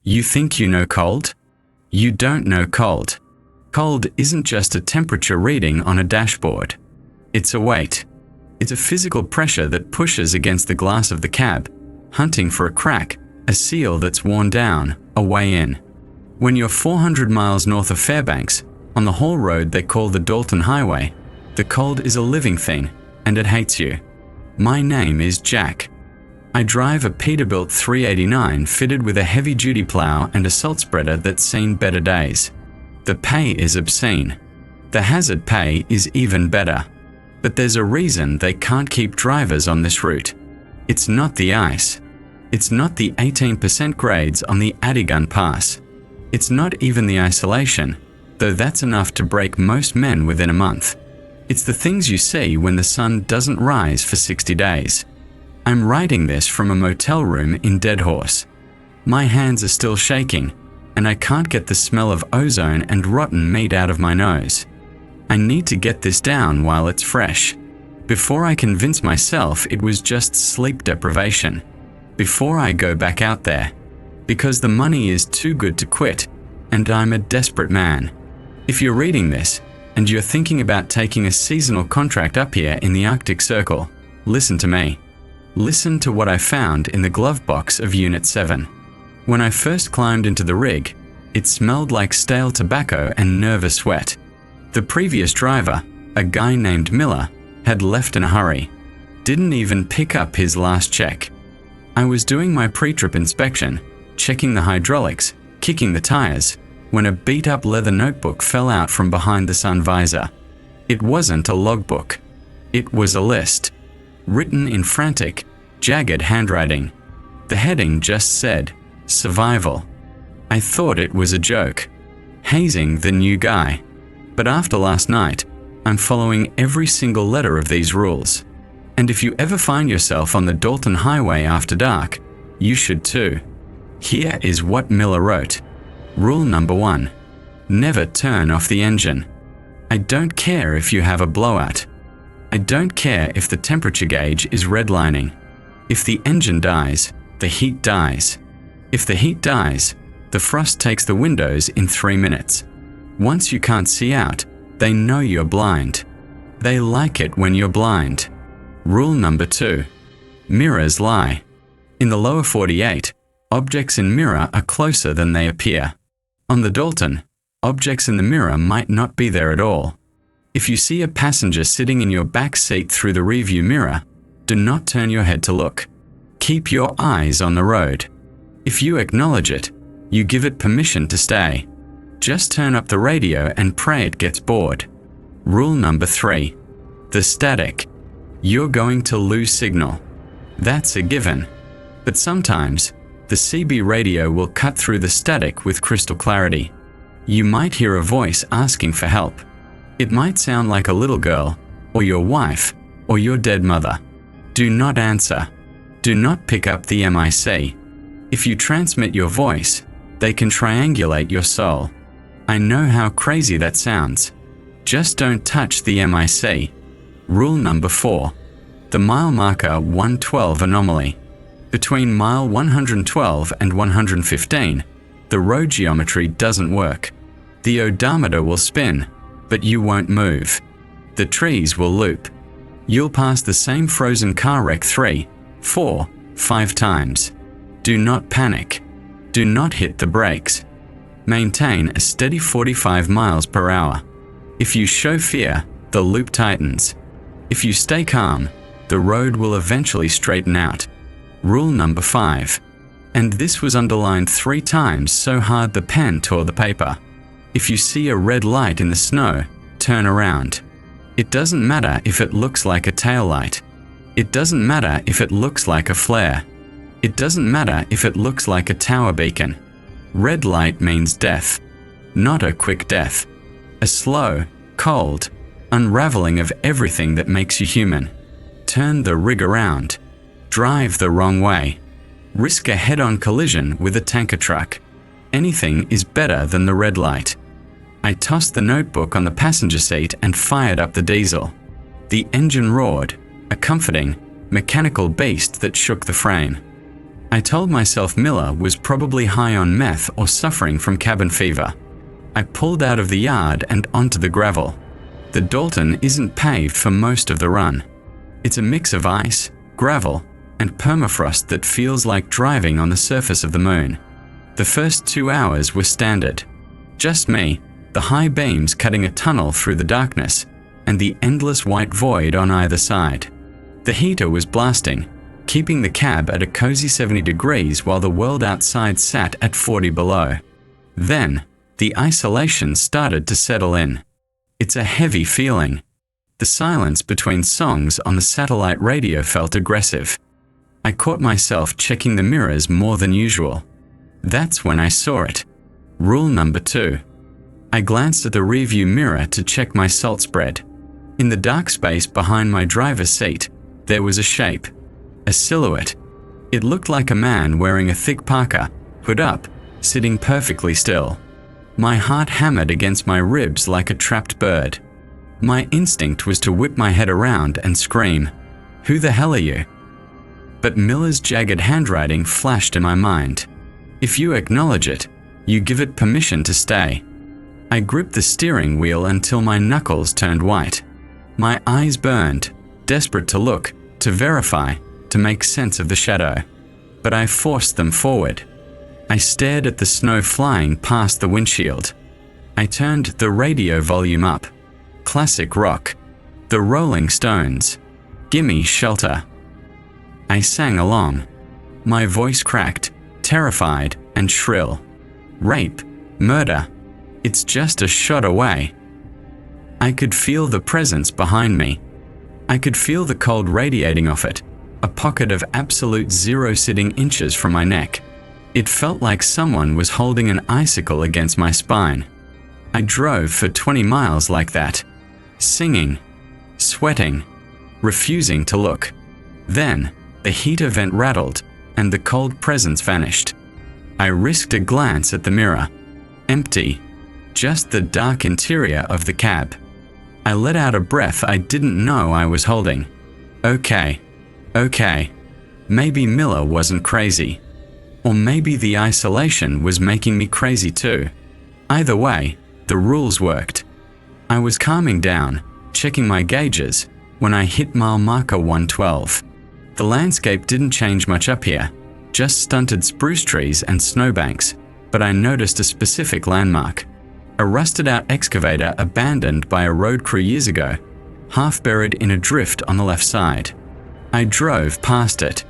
You think you know cold? You don't know cold. Cold isn't just a temperature reading on a dashboard. It's a weight. It's a physical pressure that pushes against the glass of the cab, hunting for a crack, a seal that's worn down, a way in. When you're 400 miles north of Fairbanks, on the haul road they call the Dalton Highway, the cold is a living thing, and it hates you. My name is Jack. I drive a Peterbilt 389 fitted with a heavy-duty plow and a salt spreader that's seen better days. The pay is obscene. The hazard pay is even better. But there's a reason they can't keep drivers on this route. It's not the ice. It's not the 18% grades on the Adigun Pass. It's not even the isolation, though that's enough to break most men within a month. It's the things you see when the sun doesn't rise for 60 days. I'm writing this from a motel room in Deadhorse. My hands are still shaking, and I can't get the smell of ozone and rotten meat out of my nose. I need to get this down while it's fresh. Before I convince myself it was just sleep deprivation. Before I go back out there. Because the money is too good to quit, and I'm a desperate man. If you're reading this, and you're thinking about taking a seasonal contract up here in the Arctic Circle, listen to me. Listen to what I found in the Glovebox of Unit 7. When I first climbed into the rig, it smelled like stale tobacco and nervous sweat. The previous driver, a guy named Miller, had left in a hurry. Didn't even pick up his last check. I was doing my pre-trip inspection, checking the hydraulics, kicking the tires, when a beat-up leather notebook fell out from behind the sun visor. It wasn't a logbook. It was a list. Written in frantic, jagged handwriting. The heading just said, Survival. I thought it was a joke. Hazing the new guy. But after last night, I'm following every single letter of these rules. And if you ever find yourself on the Dalton Highway after dark, you should too. Here is what Miller wrote. Rule number 1. Never turn off the engine. I don't care if you have a blowout. I don't care if the temperature gauge is redlining. If the engine dies, the heat dies. If the heat dies, the frost takes the windows in 3 minutes. Once you can't see out, they know you're blind. They like it when you're blind. Rule number 2. Mirrors lie. In the lower 48, objects in mirror are closer than they appear. On the Dalton, objects in the mirror might not be there at all. If you see a passenger sitting in your back seat through the rearview mirror, do not turn your head to look. Keep your eyes on the road. If you acknowledge it, you give it permission to stay. Just turn up the radio and pray it gets bored. Rule number 3. The static. You're going to lose signal. That's a given. But sometimes, the CB radio will cut through the static with crystal clarity. You might hear a voice asking for help. It might sound like a little girl, or your wife, or your dead mother. Do not answer. Do not pick up the MIC. If you transmit your voice, they can triangulate your soul. I know how crazy that sounds. Just don't touch the MIC. Rule number 4. The mile marker 112 anomaly. Between mile 112 and 115, the road geometry doesn't work. The odometer will spin, but you won't move. The trees will loop. You'll pass the same frozen car wreck 3, 4, 5 times. Do not panic. Do not hit the brakes. Maintain a steady 45 miles per hour. If you show fear, the loop tightens. If you stay calm, the road will eventually straighten out. Rule number 5. And this was underlined 3 times so hard the pen tore the paper. If you see a red light in the snow, turn around. It doesn't matter if it looks like a tail light. It doesn't matter if it looks like a flare. It doesn't matter if it looks like a tower beacon. Red light means death. Not a quick death. A slow, cold, unraveling of everything that makes you human. Turn the rig around. Drive the wrong way. Risk a head-on collision with a tanker truck. Anything is better than the red light. I tossed the notebook on the passenger seat and fired up the diesel. The engine roared, a comforting, mechanical beast that shook the frame. I told myself Miller was probably high on meth or suffering from cabin fever. I pulled out of the yard and onto the gravel. The Dalton isn't paved for most of the run. It's a mix of ice, gravel, and permafrost that feels like driving on the surface of the moon. The first 2 hours were standard. Just me, the high beams cutting a tunnel through the darkness, and the endless white void on either side. The heater was blasting, keeping the cab at a cozy 70 degrees while the world outside sat at 40 below. Then, the isolation started to settle in. It's a heavy feeling. The silence between songs on the satellite radio felt aggressive. I caught myself checking the mirrors more than usual. That's when I saw it. Rule number 2. I glanced at the rearview mirror to check my salt spread. In the dark space behind my driver's seat, there was a shape. A silhouette. It looked like a man wearing a thick parka, hood up, sitting perfectly still. My heart hammered against my ribs like a trapped bird. My instinct was to whip my head around and scream, "Who the hell are you?" But Miller's jagged handwriting flashed in my mind. If you acknowledge it, you give it permission to stay. I gripped the steering wheel until my knuckles turned white. My eyes burned, desperate to look, to verify, to make sense of the shadow. But I forced them forward. I stared at the snow flying past the windshield. I turned the radio volume up. Classic rock. The Rolling Stones. Gimme Shelter. I sang along. My voice cracked, terrified and shrill. Rape, murder. It's just a shot away. I could feel the presence behind me. I could feel the cold radiating off it, a pocket of absolute zero sitting inches from my neck. It felt like someone was holding an icicle against my spine. I drove for 20 miles like that, singing, sweating, refusing to look. Then, the heater vent rattled, and the cold presence vanished. I risked a glance at the mirror. Empty. Just the dark interior of the cab. I let out a breath I didn't know I was holding. Okay. Maybe Miller wasn't crazy. Or maybe the isolation was making me crazy too. Either way, the rules worked. I was calming down, checking my gauges, when I hit mile marker 112. The landscape didn't change much up here, just stunted spruce trees and snowbanks, but I noticed a specific landmark. A rusted-out excavator abandoned by a road crew years ago, half buried in a drift on the left side. I drove past it.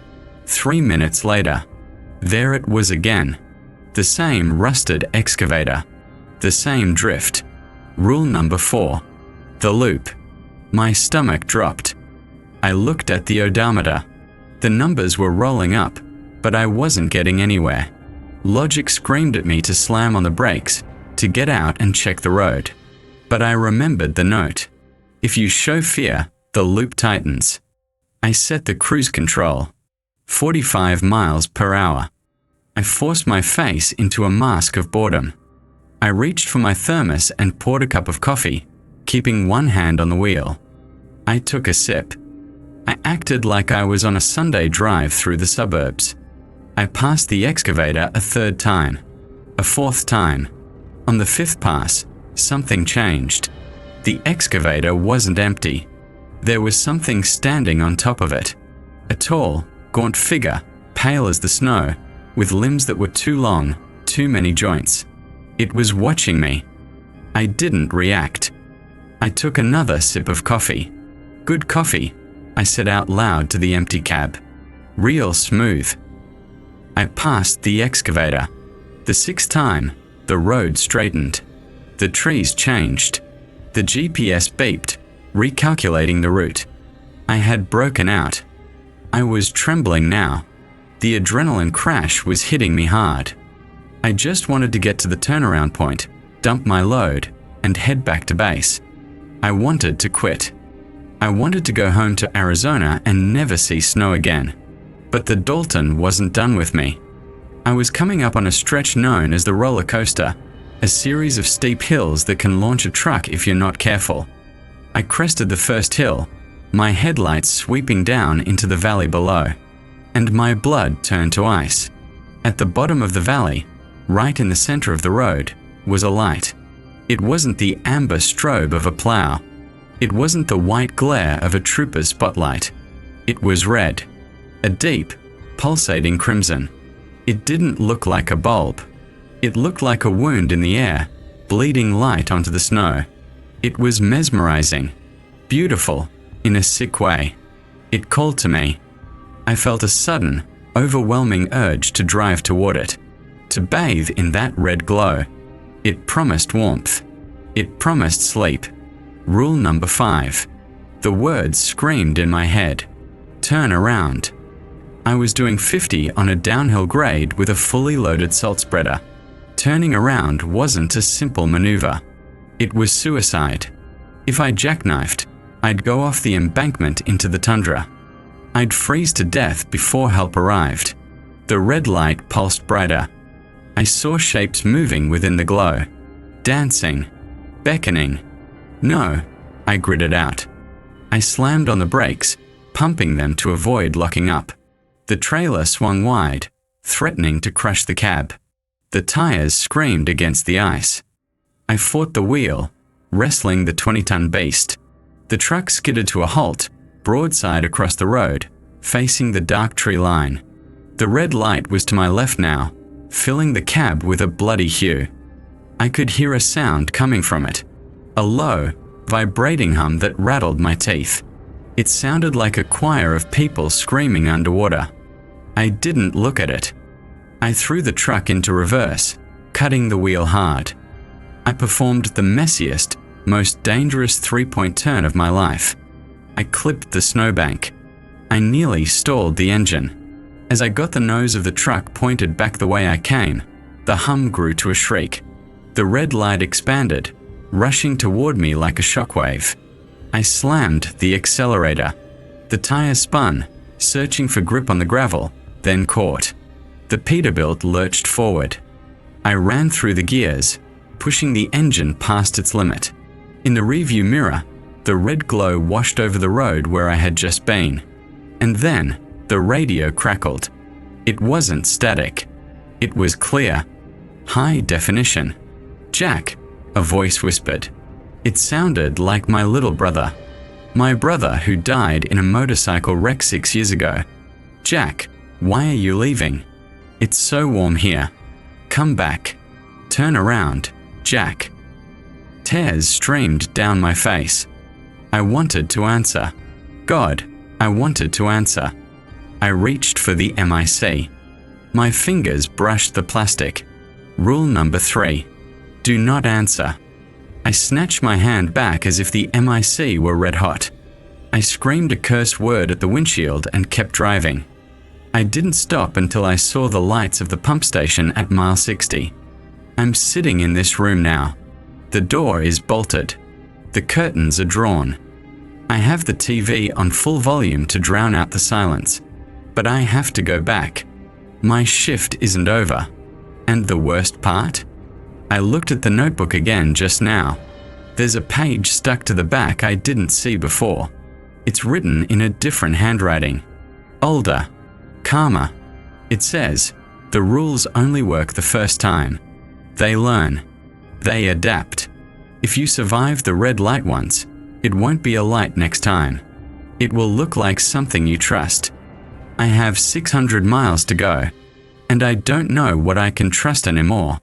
3 minutes later, there it was again. The same rusted excavator. The same drift. Rule number 4. The loop. My stomach dropped. I looked at the odometer. The numbers were rolling up, but I wasn't getting anywhere. Logic screamed at me to slam on the brakes, to get out and check the road. But I remembered the note. If you show fear, the loop tightens. I set the cruise control. 45 miles per hour. I forced my face into a mask of boredom. I reached for my thermos and poured a cup of coffee, keeping one hand on the wheel. I took a sip. I acted like I was on a Sunday drive through the suburbs. I passed the excavator a 3rd time, a 4th time. On the 5th pass, something changed. The excavator wasn't empty. There was something standing on top of it. A tall, gaunt figure, pale as the snow, with limbs that were too long, too many joints. It was watching me. I didn't react. I took another sip of coffee. Good coffee, I said out loud to the empty cab. Real smooth. I passed the excavator. The 6th time, the road straightened. The trees changed. The GPS beeped, recalculating the route. I had broken out. I was trembling now. The adrenaline crash was hitting me hard. I just wanted to get to the turnaround point, dump my load, and head back to base. I wanted to quit. I wanted to go home to Arizona and never see snow again. But the Dalton wasn't done with me. I was coming up on a stretch known as the roller coaster, a series of steep hills that can launch a truck if you're not careful. I crested the first hill, my headlights sweeping down into the valley below. and my blood turned to ice. At the bottom of the valley, right in the center of the road, was a light. It wasn't the amber strobe of a plow. It wasn't the white glare of a trooper's spotlight. It was red. A deep, pulsating crimson. It didn't look like a bulb. It looked like a wound in the air, bleeding light onto the snow. It was mesmerizing, beautiful, in a sick way. It called to me. I felt a sudden, overwhelming urge to drive toward it, to bathe in that red glow. It promised warmth. It promised sleep. Rule number 5. The words screamed in my head. Turn around. I was doing 50 on a downhill grade with a fully loaded salt spreader. Turning around wasn't a simple maneuver. It was suicide. If I jackknifed, I'd go off the embankment into the tundra. I'd freeze to death before help arrived. The red light pulsed brighter. I saw shapes moving within the glow. Dancing. Beckoning. No, I gritted out. I slammed on the brakes, pumping them to avoid locking up. The trailer swung wide, threatening to crush the cab. The tires screamed against the ice. I fought the wheel, wrestling the 20-ton beast. The truck skidded to a halt, broadside across the road, facing the dark tree line. The red light was to my left now, filling the cab with a bloody hue. I could hear a sound coming from it, a low, vibrating hum that rattled my teeth. It sounded like a choir of people screaming underwater. I didn't look at it. I threw the truck into reverse, cutting the wheel hard. I performed the messiest, most dangerous three-point turn of my life. I clipped the snowbank. I nearly stalled the engine. As I got the nose of the truck pointed back the way I came, the hum grew to a shriek. The red light expanded, rushing toward me like a shockwave. I slammed the accelerator. The tire spun, searching for grip on the gravel, then caught. The Peterbilt lurched forward. I ran through the gears, pushing the engine past its limit. In the rearview mirror, the red glow washed over the road where I had just been. And then, the radio crackled. It wasn't static. It was clear. High definition. "Jack," a voice whispered. It sounded like my little brother. My brother who died in a motorcycle wreck 6 years ago. "Jack, why are you leaving? It's so warm here. Come back. Turn around, Jack." Tears streamed down my face. I wanted to answer. God, I wanted to answer. I reached for the MIC. My fingers brushed the plastic. Rule number 3. Do not answer. I snatched my hand back as if the MIC were red hot. I screamed a curse word at the windshield and kept driving. I didn't stop until I saw the lights of the pump station at mile 60. I'm sitting in this room now. The door is bolted. The curtains are drawn. I have the TV on full volume to drown out the silence. But I have to go back. My shift isn't over. And the worst part? I looked at the notebook again just now. There's a page stuck to the back I didn't see before. It's written in a different handwriting. Older. Calmer. It says, the rules only work the first time. They learn. They adapt. If you survive the red light once, it won't be a light next time. It will look like something you trust. I have 600 miles to go, and I don't know what I can trust anymore.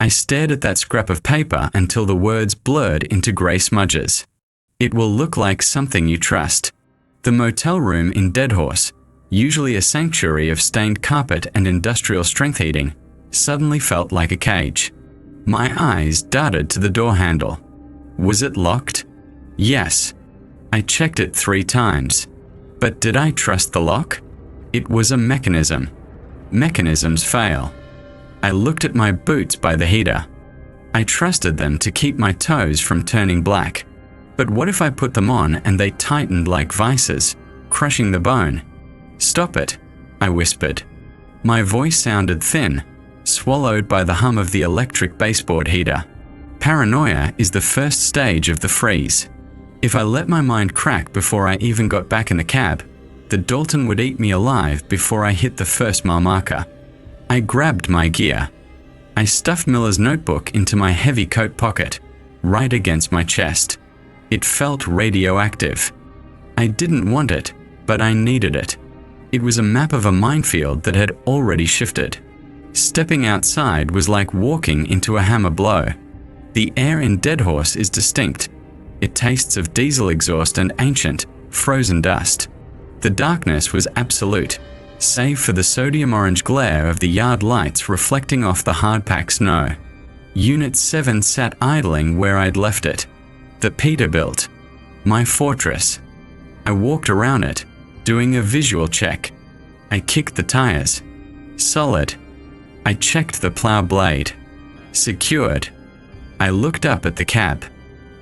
I stared at that scrap of paper until the words blurred into grey smudges. It will look like something you trust. The motel room in Deadhorse, usually a sanctuary of stained carpet and industrial strength heating, suddenly felt like a cage. My eyes darted to the door handle. Was it locked? Yes. I checked it 3 times. But did I trust the lock? It was a mechanism. Mechanisms fail. I looked at my boots by the heater. I trusted them to keep my toes from turning black. But what if I put them on and they tightened like vices, crushing the bone? Stop it, I whispered. My voice sounded thin, swallowed by the hum of the electric baseboard heater. Paranoia is the first stage of the freeze. If I let my mind crack before I even got back in the cab, The Dalton would eat me alive before I hit the first mile marker. I grabbed my gear. I stuffed Miller's notebook into my heavy coat pocket, right against my chest. It felt radioactive. I didn't want it, but I needed it. It was a map of a minefield that had already shifted. Stepping outside was like walking into a hammer blow. The air in Deadhorse is distinct. It tastes of diesel exhaust and ancient, frozen dust. The darkness was absolute, save for the sodium orange glare of the yard lights reflecting off the hard-packed snow. Unit 7 sat idling where I'd left it. The Peterbilt. My fortress. I walked around it, doing a visual check. I kicked the tires. Solid. I checked the plow blade. Secured. I looked up at the cab.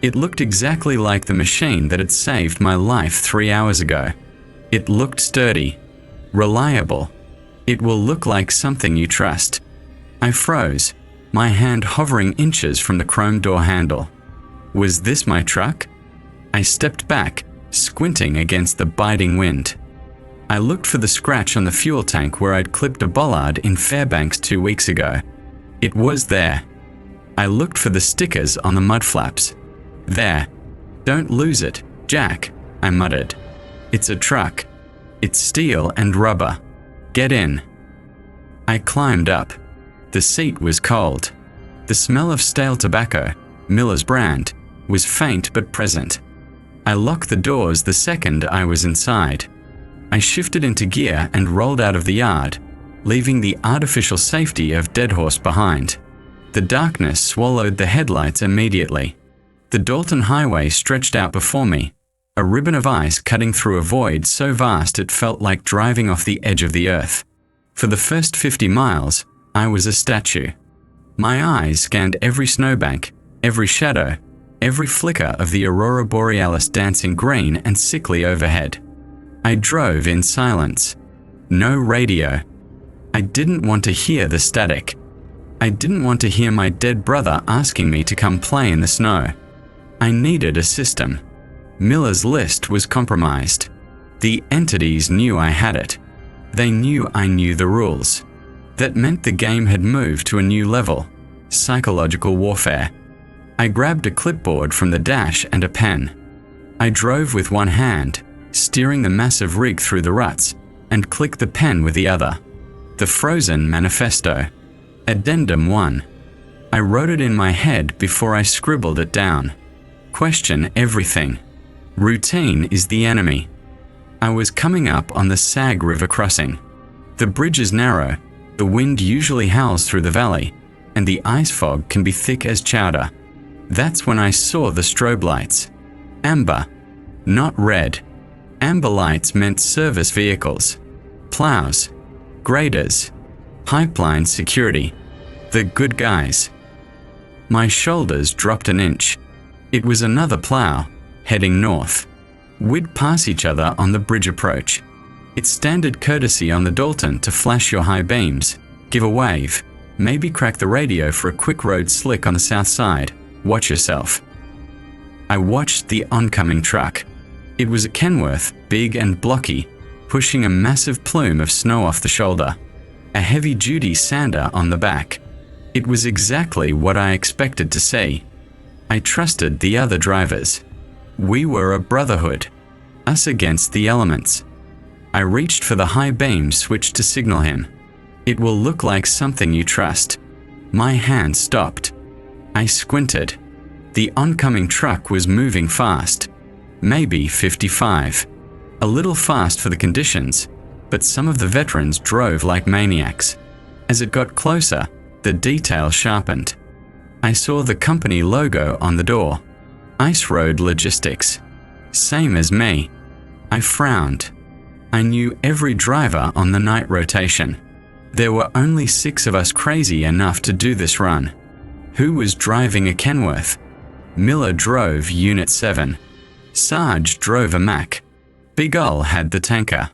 It looked exactly like the machine that had saved my life 3 hours ago. It looked sturdy. Reliable. It will look like something you trust. I froze, my hand hovering inches from the chrome door handle. Was this my truck? I stepped back, squinting against the biting wind. I looked for the scratch on the fuel tank where I'd clipped a bollard in Fairbanks 2 weeks ago. It was there. I looked for the stickers on the mud flaps. There. Don't lose it, Jack, I muttered. It's a truck. It's steel and rubber. Get in. I climbed up. The seat was cold. The smell of stale tobacco, Miller's brand, was faint but present. I locked the doors the second I was inside. I shifted into gear and rolled out of the yard, leaving the artificial safety of Deadhorse behind. The darkness swallowed the headlights immediately. The Dalton Highway stretched out before me, a ribbon of ice cutting through a void so vast it felt like driving off the edge of the earth. For the first 50 miles, I was a statue. My eyes scanned every snowbank, every shadow, every flicker of the aurora borealis dancing green and sickly overhead. I drove in silence. No radio. I didn't want to hear the static. I didn't want to hear my dead brother asking me to come play in the snow. I needed a system. Miller's list was compromised. The entities knew I had it. They knew I knew the rules. That meant the game had moved to a new level, psychological warfare. I grabbed a clipboard from the dash and a pen. I drove with one hand, steering the massive rig through the ruts, and clicked the pen with the other. The Frozen Manifesto. Addendum 1. I wrote it in my head before I scribbled it down. Question everything. Routine is the enemy. I was coming up on the Sag River crossing. The bridge is narrow, the wind usually howls through the valley, and the ice fog can be thick as chowder. That's when I saw the strobe lights. Amber, not red. Amber lights meant service vehicles, plows, graders, pipeline security, the good guys. My shoulders dropped an inch. It was another plow, heading north. We'd pass each other on the bridge approach. It's standard courtesy on the Dalton to flash your high beams, give a wave, maybe crack the radio for a quick road slick on the south side. Watch yourself. I watched the oncoming truck. It was a Kenworth, big and blocky, pushing a massive plume of snow off the shoulder, a heavy-duty sander on the back. It was exactly what I expected to see. I trusted the other drivers. We were a brotherhood, us against the elements. I reached for the high beam switch to signal him. It will look like something you trust. My hand stopped. I squinted. The oncoming truck was moving fast. Maybe 55. A little fast for the conditions, but some of the veterans drove like maniacs. As it got closer, the detail sharpened. I saw the company logo on the door. Ice Road Logistics. Same as me. I frowned. I knew every driver on the night rotation. There were only 6 of us crazy enough to do this run. Who was driving a Kenworth? Miller drove Unit 7. Sarge drove a Mack. Big Ol had the tanker.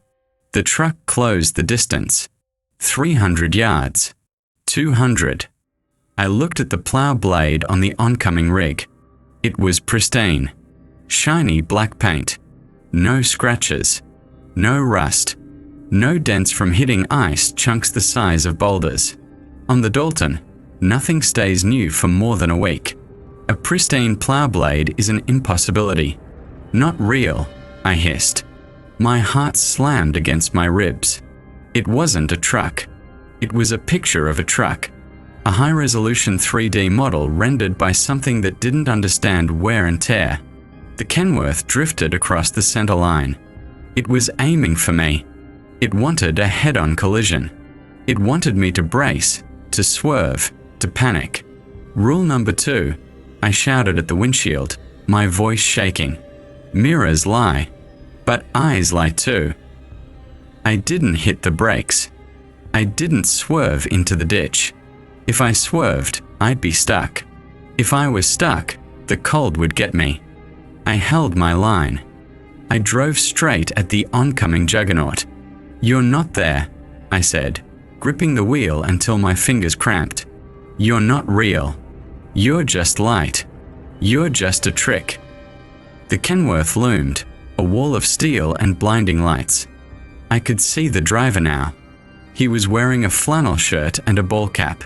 The truck closed the distance. 300 yards. 200. I looked at the plow blade on the oncoming rig. It was pristine. Shiny black paint. No scratches. No rust. No dents from hitting ice chunks the size of boulders. On the Dalton, nothing stays new for more than a week. A pristine plow blade is an impossibility. Not real, I hissed. My heart slammed against my ribs. It wasn't a truck. It was a picture of a truck. A high-resolution 3D model rendered by something that didn't understand wear and tear. The Kenworth drifted across the center line. It was aiming for me. It wanted a head-on collision. It wanted me to brace, to swerve, to panic. Rule number 2, I shouted at the windshield, my voice shaking. Mirrors lie, but eyes lie too. I didn't hit the brakes. I didn't swerve into the ditch. If I swerved, I'd be stuck. If I was stuck, the cold would get me. I held my line. I drove straight at the oncoming juggernaut. You're not there, I said, gripping the wheel until my fingers cramped. You're not real. You're just light. You're just a trick. The Kenworth loomed, a wall of steel and blinding lights. I could see the driver now. He was wearing a flannel shirt and a ball cap.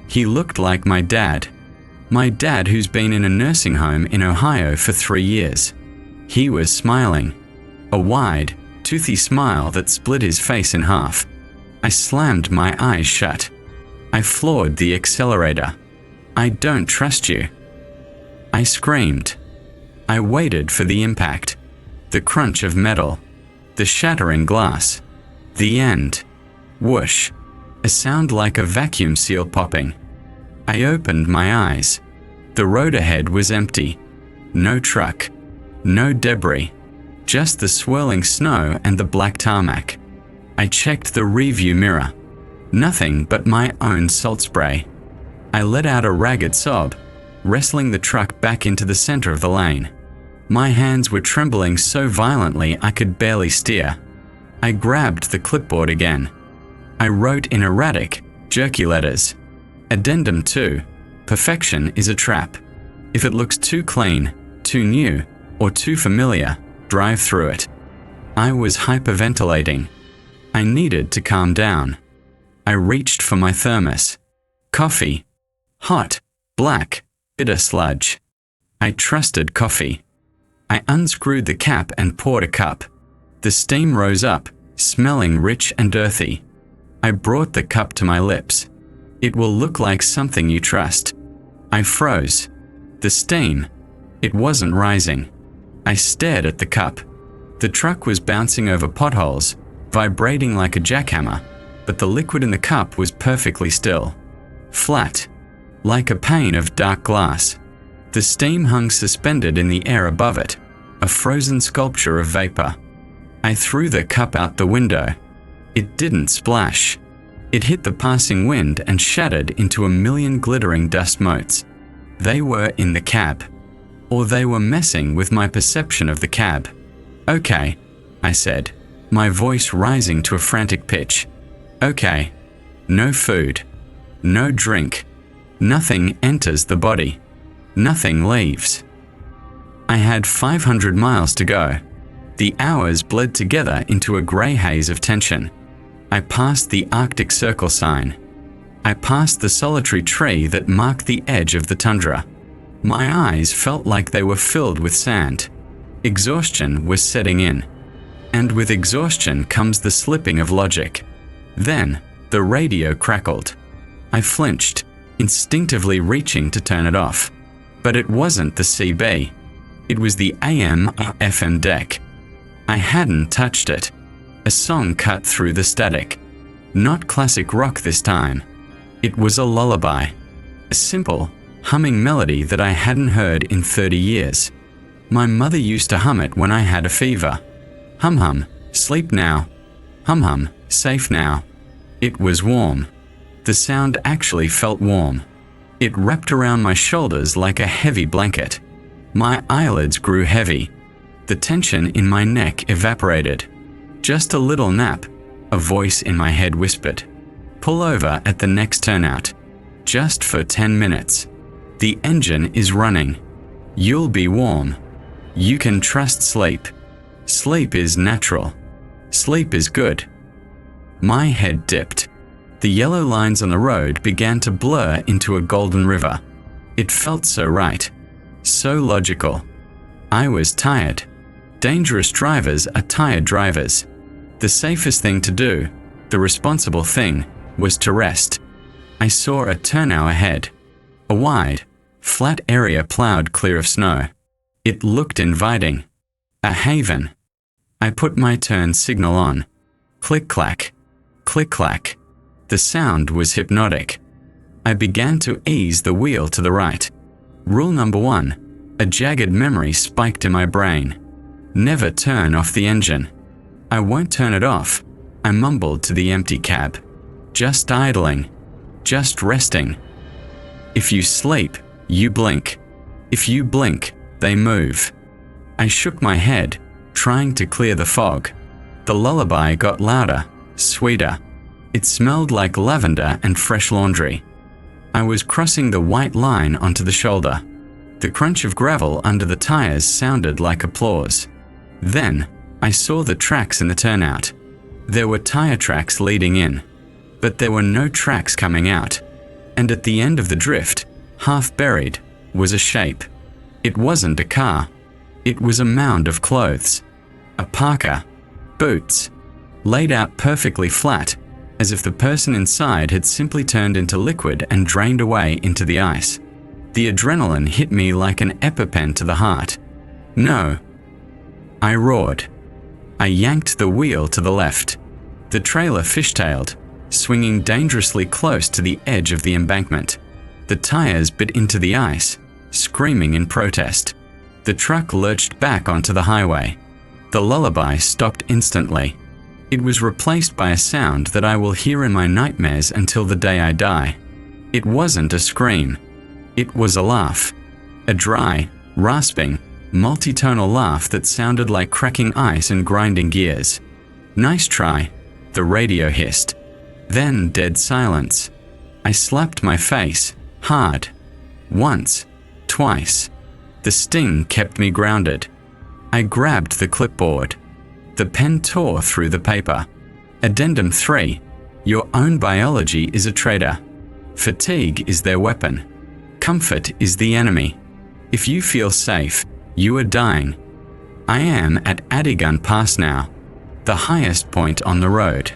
He looked like my dad who's been in a nursing home in Ohio for 3 years. He was smiling, a wide, toothy smile that split his face in half. I slammed my eyes shut. I floored the accelerator. I don't trust you. I screamed. I waited for the impact, the crunch of metal, the shattering glass, the end. Whoosh, a sound like a vacuum seal popping. I opened my eyes. The road ahead was empty. No truck, no debris, just the swirling snow and the black tarmac. I checked the rearview mirror. Nothing but my own salt spray. I let out a ragged sob, wrestling the truck back into the center of the lane. My hands were trembling so violently I could barely steer. I grabbed the clipboard again. I wrote in erratic, jerky letters. Addendum 2. Perfection is a trap. If it looks too clean, too new, or too familiar, drive through it. I was hyperventilating. I needed to calm down. I reached for my thermos. Coffee. Hot, black, bitter sludge. I trusted coffee. I unscrewed the cap and poured a cup. The steam rose up, smelling rich and earthy. I brought the cup to my lips. It will look like something you trust. I froze. The steam. It wasn't rising. I stared at the cup. The truck was bouncing over potholes, vibrating like a jackhammer, but the liquid in the cup was perfectly still. Flat. Like a pane of dark glass. The steam hung suspended in the air above it, a frozen sculpture of vapor. I threw the cup out the window. It didn't splash. It hit the passing wind and shattered into a million glittering dust motes. They were in the cab. Or they were messing with my perception of the cab. Okay, I said, my voice rising to a frantic pitch. Okay. No food. No drink. Nothing enters the body. Nothing leaves. I had 500 miles to go. The hours bled together into a grey haze of tension. I passed the Arctic Circle sign. I passed the solitary tree that marked the edge of the tundra. My eyes felt like they were filled with sand. Exhaustion was setting in. And with exhaustion comes the slipping of logic. Then, the radio crackled. I flinched, instinctively reaching to turn it off. But it wasn't the CB. It was the AM or FM deck. I hadn't touched it. A song cut through the static. Not classic rock this time. It was a lullaby. A simple, humming melody that I hadn't heard in 30 years. My mother used to hum it when I had a fever. Hum hum, sleep now. Hum hum, safe now. It was warm. The sound actually felt warm. It wrapped around my shoulders like a heavy blanket. My eyelids grew heavy. The tension in my neck evaporated. Just a little nap, a voice in my head whispered. Pull over at the next turnout. Just for 10 minutes. The engine is running. You'll be warm. You can trust sleep. Sleep is natural. Sleep is good. My head dipped. The yellow lines on the road began to blur into a golden river. It felt so right. So logical. I was tired. Dangerous drivers are tired drivers. The safest thing to do, the responsible thing, was to rest. I saw a turnout ahead. A wide, flat area plowed clear of snow. It looked inviting. A haven. I put my turn signal on. Click-clack. Click-clack. The sound was hypnotic. I began to ease the wheel to the right. Rule number 1. A jagged memory spiked in my brain. Never turn off the engine. I won't turn it off, I mumbled to the empty cab. Just idling. Just resting. If you sleep, you blink. If you blink, they move. I shook my head, trying to clear the fog. The lullaby got louder, sweeter. It smelled like lavender and fresh laundry. I was crossing the white line onto the shoulder. The crunch of gravel under the tires sounded like applause. Then, I saw the tracks in the turnout. There were tire tracks leading in, but there were no tracks coming out. And at the end of the drift, half buried, was a shape. It wasn't a car. It was a mound of clothes. A parka. Boots. Laid out perfectly flat, as if the person inside had simply turned into liquid and drained away into the ice. The adrenaline hit me like an EpiPen to the heart. No. I roared. I yanked the wheel to the left. The trailer fishtailed, swinging dangerously close to the edge of the embankment. The tires bit into the ice, screaming in protest. The truck lurched back onto the highway. The lullaby stopped instantly. It was replaced by a sound that I will hear in my nightmares until the day I die. It wasn't a scream. It was a laugh. A dry, rasping, multitonal laugh that sounded like cracking ice and grinding gears. Nice try, the radio hissed. Then dead silence. I slapped my face, hard. Once, twice. The sting kept me grounded. I grabbed the clipboard. The pen tore through the paper. Addendum 3. Your own biology is a traitor. Fatigue is their weapon. Comfort is the enemy. If you feel safe, you are dying. I am at Adigun Pass now, the highest point on the road.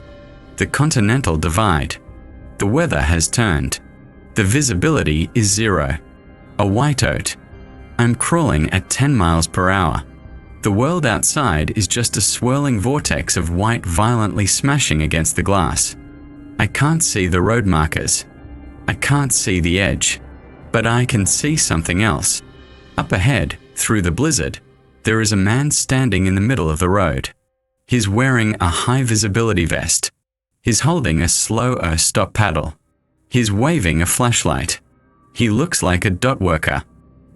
The Continental Divide. The weather has turned. The visibility is 0. A whiteout. I'm crawling at 10 miles per hour. The world outside is just a swirling vortex of white violently smashing against the glass. I can't see the road markers. I can't see the edge. But I can see something else. Up ahead, through the blizzard, there is a man standing in the middle of the road. He's wearing a high visibility vest. He's holding a slow stop paddle. He's waving a flashlight. He looks like a dot worker.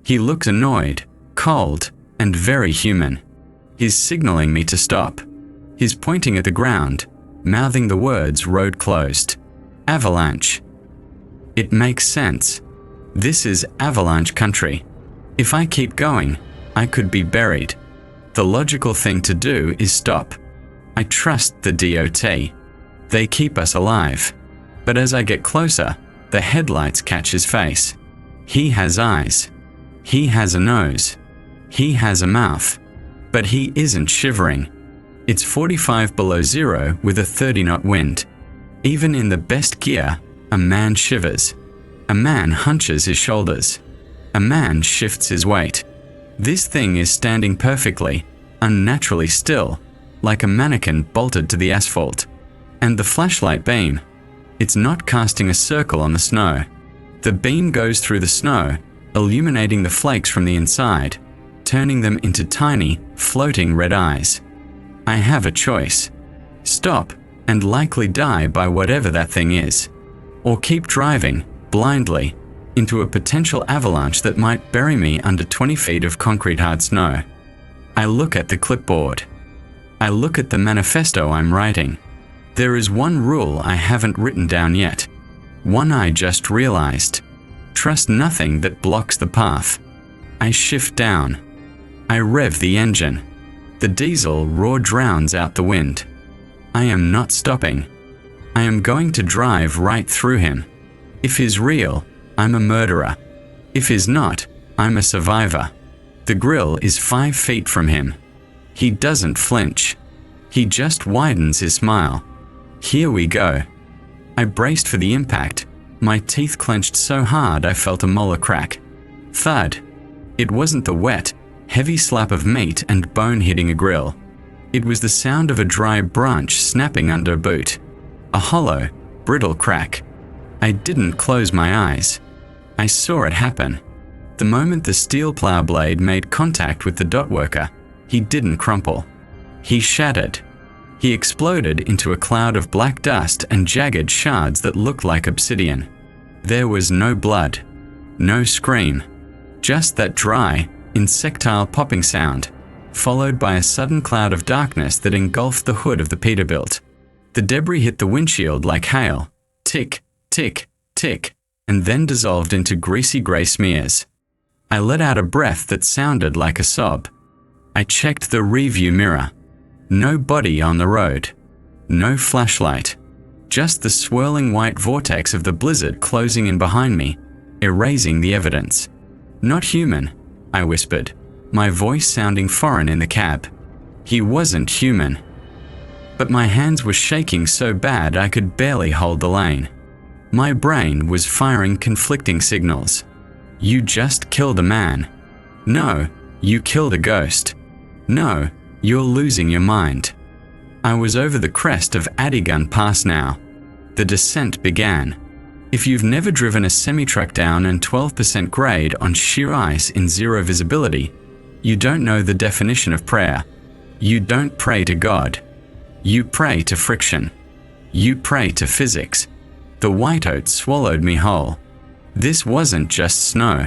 He looks annoyed, cold, and very human. He's signaling me to stop. He's pointing at the ground, mouthing the words road closed. Avalanche. It makes sense. This is avalanche country. If I keep going, I could be buried. The logical thing to do is stop. I trust the DOT. They keep us alive. But as I get closer, the headlights catch his face. He has eyes. He has a nose. He has a mouth. But he isn't shivering. It's 45 below zero with a 30-knot wind. Even in the best gear, a man shivers. A man hunches his shoulders. A man shifts his weight. This thing is standing perfectly, unnaturally still, like a mannequin bolted to the asphalt. And the flashlight beam, it's not casting a circle on the snow. The beam goes through the snow, illuminating the flakes from the inside, turning them into tiny, floating red eyes. I have a choice. Stop and likely die by whatever that thing is. Or keep driving, blindly, into a potential avalanche that might bury me under 20 feet of concrete hard snow. I look at the clipboard. I look at the manifesto I'm writing. There is one rule I haven't written down yet. One I just realized. Trust nothing that blocks the path. I shift down. I rev the engine. The diesel roar drowns out the wind. I am not stopping. I am going to drive right through him. If he's real, I'm a murderer. If he's not, I'm a survivor. The grill is 5 feet from him. He doesn't flinch. He just widens his smile. Here we go. I braced for the impact. My teeth clenched so hard I felt a molar crack. Thud. It wasn't the wet, heavy slap of meat and bone hitting a grill. It was the sound of a dry branch snapping under a boot. A hollow, brittle crack. I didn't close my eyes. I saw it happen. The moment the steel plow blade made contact with the dot worker, he didn't crumple. He shattered. He exploded into a cloud of black dust and jagged shards that looked like obsidian. There was no blood, no scream, just that dry, insectile popping sound, followed by a sudden cloud of darkness that engulfed the hood of the Peterbilt. The debris hit the windshield like hail, tick, tick, tick, and then dissolved into greasy grey smears. I let out a breath that sounded like a sob. I checked the rearview mirror. No body on the road. No flashlight. Just the swirling white vortex of the blizzard closing in behind me, erasing the evidence. Not human, I whispered, my voice sounding foreign in the cab. He wasn't human. But my hands were shaking so bad I could barely hold the lane. My brain was firing conflicting signals. You just killed a man. No, you killed a ghost. No, you're losing your mind. I was over the crest of Adigun Pass now. The descent began. If you've never driven a semi-truck down and 12% grade on sheer ice in zero visibility, you don't know the definition of prayer. You don't pray to God. You pray to friction. You pray to physics. The whiteout swallowed me whole. This wasn't just snow.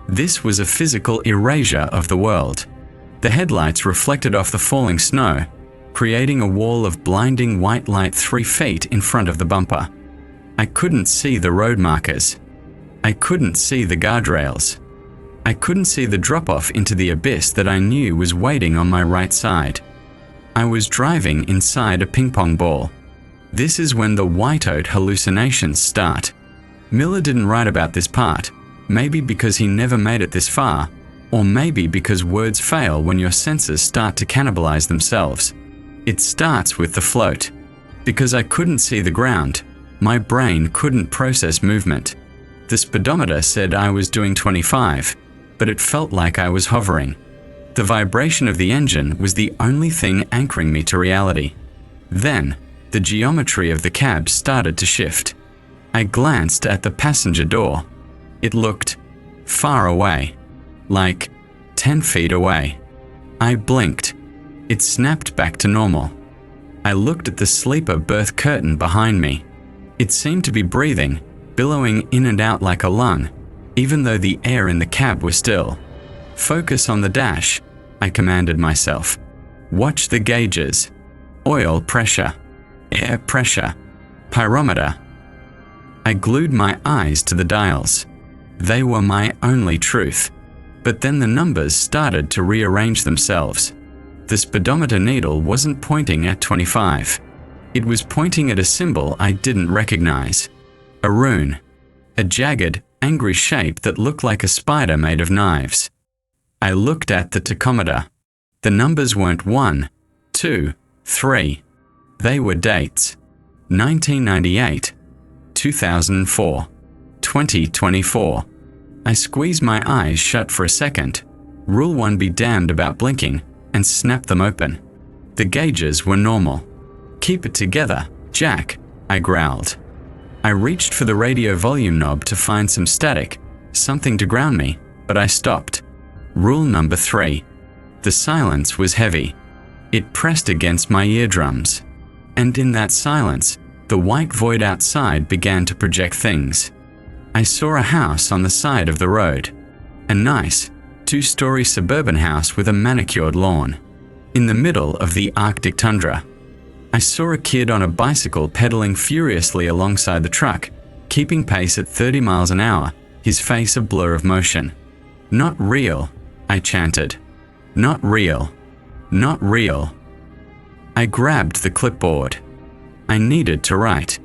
This was a physical erasure of the world. The headlights reflected off the falling snow, creating a wall of blinding white light 3 feet in front of the bumper. I couldn't see the road markers. I couldn't see the guardrails. I couldn't see the drop-off into the abyss that I knew was waiting on my right side. I was driving inside a ping-pong ball. This is when the whiteout hallucinations start. Miller didn't write about this part, maybe because he never made it this far, or maybe because words fail when your senses start to cannibalize themselves. It starts with the float. Because I couldn't see the ground, my brain couldn't process movement. The speedometer said I was doing 25, but it felt like I was hovering. The vibration of the engine was the only thing anchoring me to reality. Then, the geometry of the cab started to shift. I glanced at the passenger door. It looked far away. Like 10 feet away. I blinked. It snapped back to normal. I looked at the sleeper berth curtain behind me. It seemed to be breathing, billowing in and out like a lung, even though the air in the cab was still. Focus on the dash, I commanded myself. Watch the gauges. Oil pressure. Air pressure. Pyrometer. I glued my eyes to the dials. They were my only truth. But then the numbers started to rearrange themselves. The speedometer needle wasn't pointing at 25. It was pointing at a symbol I didn't recognize. A rune. A jagged, angry shape that looked like a spider made of knives. I looked at the tachometer. The numbers weren't 1, 2, 3. They were dates. 1998, 2004, 2024. I squeezed my eyes shut for a second, rule 1 be damned about blinking, and snapped them open. The gauges were normal. Keep it together, Jack, I growled. I reached for the radio volume knob to find some static, something to ground me, but I stopped. Rule number 3. The silence was heavy. It pressed against my eardrums. And in that silence, the white void outside began to project things. I saw a house on the side of the road. A nice, 2-story suburban house with a manicured lawn. In the middle of the Arctic tundra. I saw a kid on a bicycle pedaling furiously alongside the truck, keeping pace at 30 miles an hour, his face a blur of motion. Not real, I chanted. Not real. Not real. I grabbed the clipboard. I needed to write.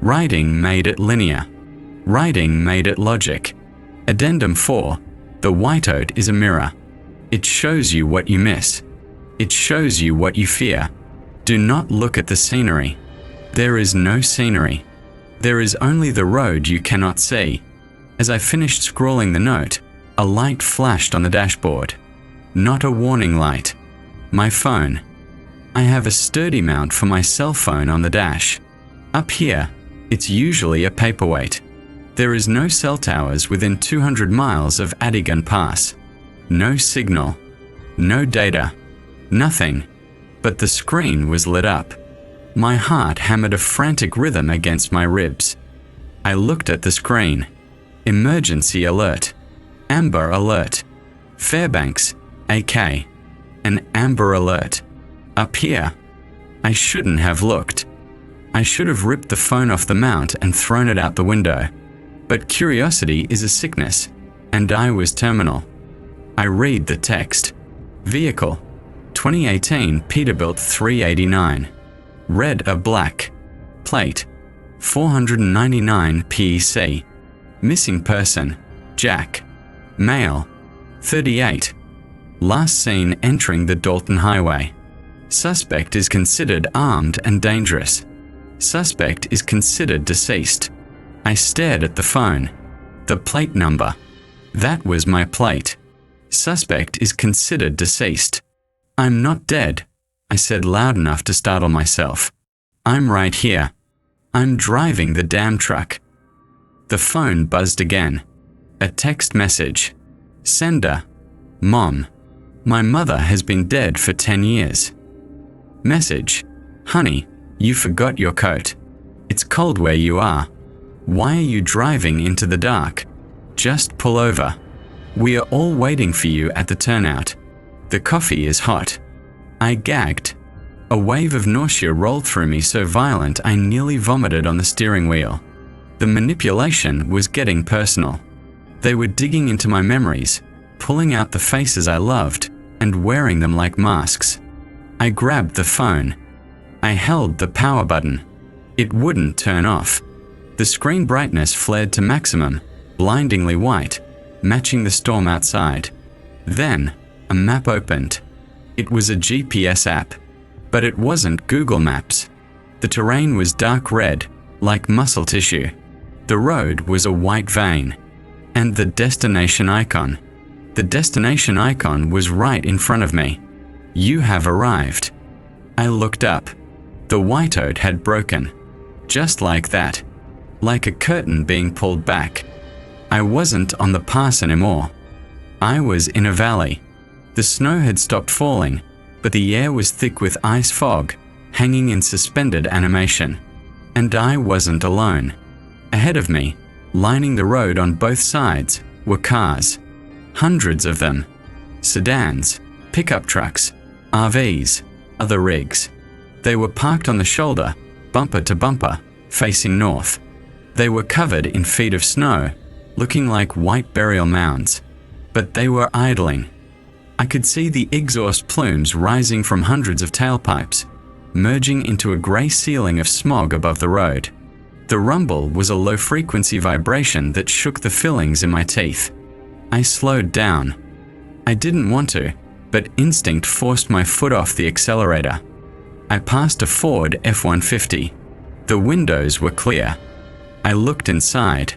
Writing made it linear. Writing made it logic. Addendum 4. The whiteout is a mirror. It shows you what you miss. It shows you what you fear. Do not look at the scenery. There is no scenery. There is only the road you cannot see. As I finished scrawling the note, a light flashed on the dashboard. Not a warning light. My phone. I have a sturdy mount for my cell phone on the dash. Up here, it's usually a paperweight. There is no cell towers within 200 miles of Adigan Pass. No signal. No data. Nothing. But the screen was lit up. My heart hammered a frantic rhythm against my ribs. I looked at the screen. Emergency alert. Amber alert. Fairbanks, AK. An amber alert. Up here. I shouldn't have looked. I should have ripped the phone off the mount and thrown it out the window. But curiosity is a sickness, and I was terminal. I read the text. Vehicle. 2018 Peterbilt 389. Red or black. Plate. 499 PEC. Missing person. Jack. Male. 38. Last seen entering the Dalton Highway. Suspect is considered armed and dangerous. Suspect is considered deceased. I stared at the phone. The plate number. That was my plate. Suspect is considered deceased. I'm not dead, I said loud enough to startle myself. I'm right here. I'm driving the damn truck. The phone buzzed again. A text message. Sender. Mom. My mother has been dead for 10 years. Message. Honey, you forgot your coat. It's cold where you are. Why are you driving into the dark? Just pull over. We are all waiting for you at the turnout. The coffee is hot. I gagged. A wave of nausea rolled through me so violent I nearly vomited on the steering wheel. The manipulation was getting personal. They were digging into my memories, pulling out the faces I loved, and wearing them like masks. I grabbed the phone. I held the power button. It wouldn't turn off. The screen brightness flared to maximum, blindingly white, matching the storm outside. Then, a map opened. It was a GPS app, but it wasn't Google Maps. The terrain was dark red, like muscle tissue. The road was a white vein. And the destination icon. The destination icon was right in front of me. You have arrived. I looked up. The whiteout had broken. Just like that. Like a curtain being pulled back. I wasn't on the pass anymore. I was in a valley. The snow had stopped falling, but the air was thick with ice fog, hanging in suspended animation. And I wasn't alone. Ahead of me, lining the road on both sides, were cars. Hundreds of them. Sedans, pickup trucks, RVs, other rigs. They were parked on the shoulder, bumper to bumper, facing north. They were covered in feet of snow, looking like white burial mounds. But they were idling. I could see the exhaust plumes rising from hundreds of tailpipes, merging into a grey ceiling of smog above the road. The rumble was a low-frequency vibration that shook the fillings in my teeth. I slowed down. I didn't want to, but instinct forced my foot off the accelerator. I passed a Ford F-150. The windows were clear. I looked inside.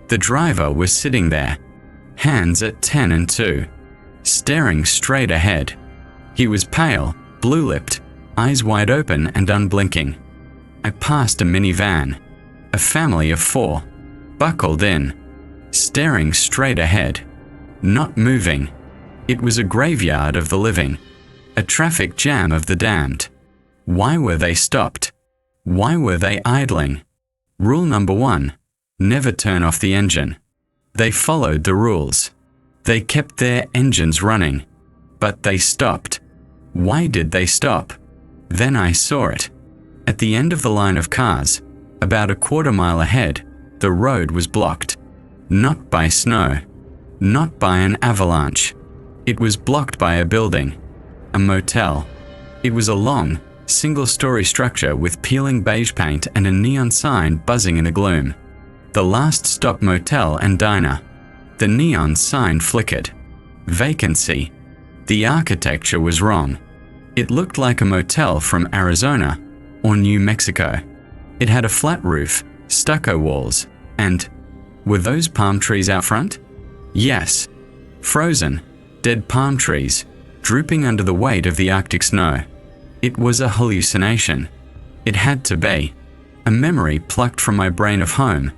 The driver was sitting there, hands at 10 and 2, staring straight ahead. He was pale, blue-lipped, eyes wide open and unblinking. I passed a minivan. A family of 4, buckled in, staring straight ahead, not moving. It was a graveyard of the living, a traffic jam of the damned. Why were they stopped? Why were they idling? Rule number 1, never turn off the engine. They followed the rules. They kept their engines running, but they stopped. Why did they stop? Then I saw it. At the end of the line of cars, about a quarter mile ahead, the road was blocked. Not by snow. Not by an avalanche. It was blocked by a building. A motel. It was a long, single-story structure with peeling beige paint and a neon sign buzzing in the gloom. The Last Stop Motel and Diner. The neon sign flickered. Vacancy. The architecture was wrong. It looked like a motel from Arizona or New Mexico. It had a flat roof, stucco walls, and were those palm trees out front? Yes. Frozen, dead palm trees, drooping under the weight of the Arctic snow. It was a hallucination. It had to be. A memory plucked from my brain of home,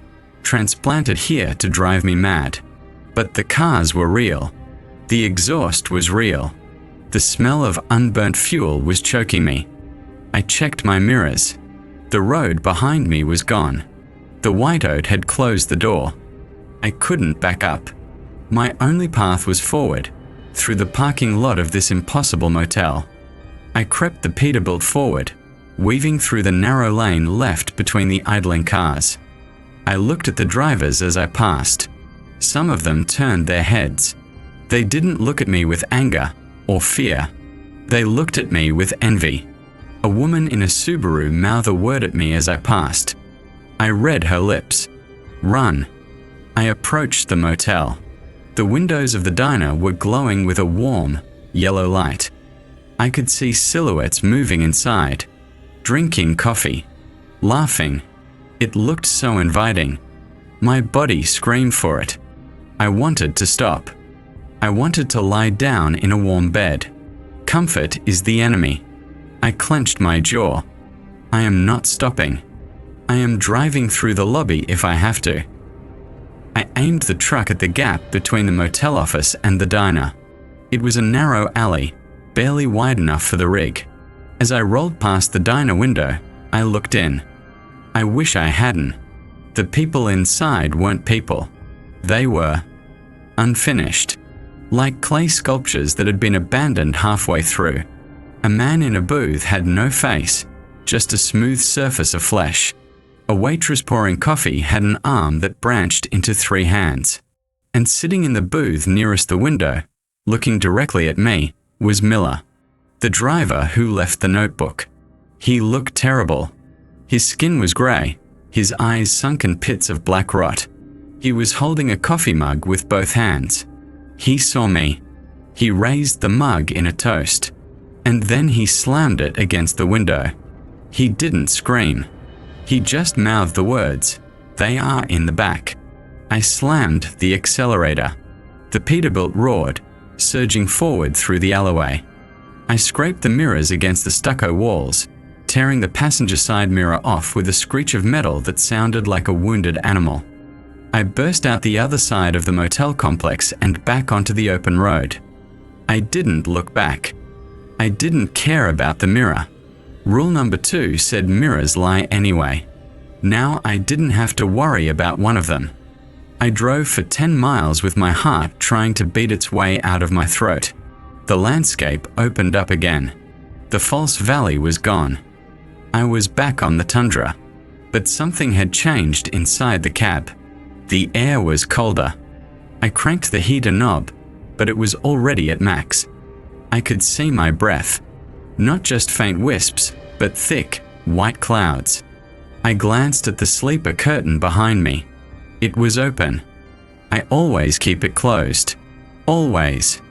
transplanted here to drive me mad. But the cars were real. The exhaust was real. The smell of unburnt fuel was choking me. I checked my mirrors. The road behind me was gone. The whiteout had closed the door. I couldn't back up. My only path was forward, through the parking lot of this impossible motel. I crept the Peterbilt forward, weaving through the narrow lane left between the idling cars. I looked at the drivers as I passed. Some of them turned their heads. They didn't look at me with anger or fear. They looked at me with envy. A woman in a Subaru mouthed a word at me as I passed. I read her lips. Run. I approached the motel. The windows of the diner were glowing with a warm, yellow light. I could see silhouettes moving inside, drinking coffee, laughing. It looked so inviting. My body screamed for it. I wanted to stop. I wanted to lie down in a warm bed. Comfort is the enemy. I clenched my jaw. I am not stopping. I am driving through the lobby if I have to. I aimed the truck at the gap between the motel office and the diner. It was a narrow alley, barely wide enough for the rig. As I rolled past the diner window, I looked in. I wish I hadn't. The people inside weren't people. They were unfinished, like clay sculptures that had been abandoned halfway through. A man in a booth had no face, just a smooth surface of flesh. A waitress pouring coffee had an arm that branched into 3 hands. And sitting in the booth nearest the window, looking directly at me, was Miller, the driver who left the notebook. He looked terrible. His skin was grey, his eyes sunken pits of black rot. He was holding a coffee mug with both hands. He saw me. He raised the mug in a toast. And then he slammed it against the window. He didn't scream. He just mouthed the words, "They are in the back." I slammed the accelerator. The Peterbilt roared, surging forward through the alleyway. I scraped the mirrors against the stucco walls, tearing the passenger side mirror off with a screech of metal that sounded like a wounded animal. I burst out the other side of the motel complex and back onto the open road. I didn't look back. I didn't care about the mirror. Rule number 2 said mirrors lie anyway. Now I didn't have to worry about one of them. I drove for 10 miles with my heart trying to beat its way out of my throat. The landscape opened up again. The false valley was gone. I was back on the tundra. But something had changed inside the cab. The air was colder. I cranked the heater knob, but it was already at max. I could see my breath. Not just faint wisps, but thick, white clouds. I glanced at the sleeper curtain behind me. It was open. I always keep it closed. Always.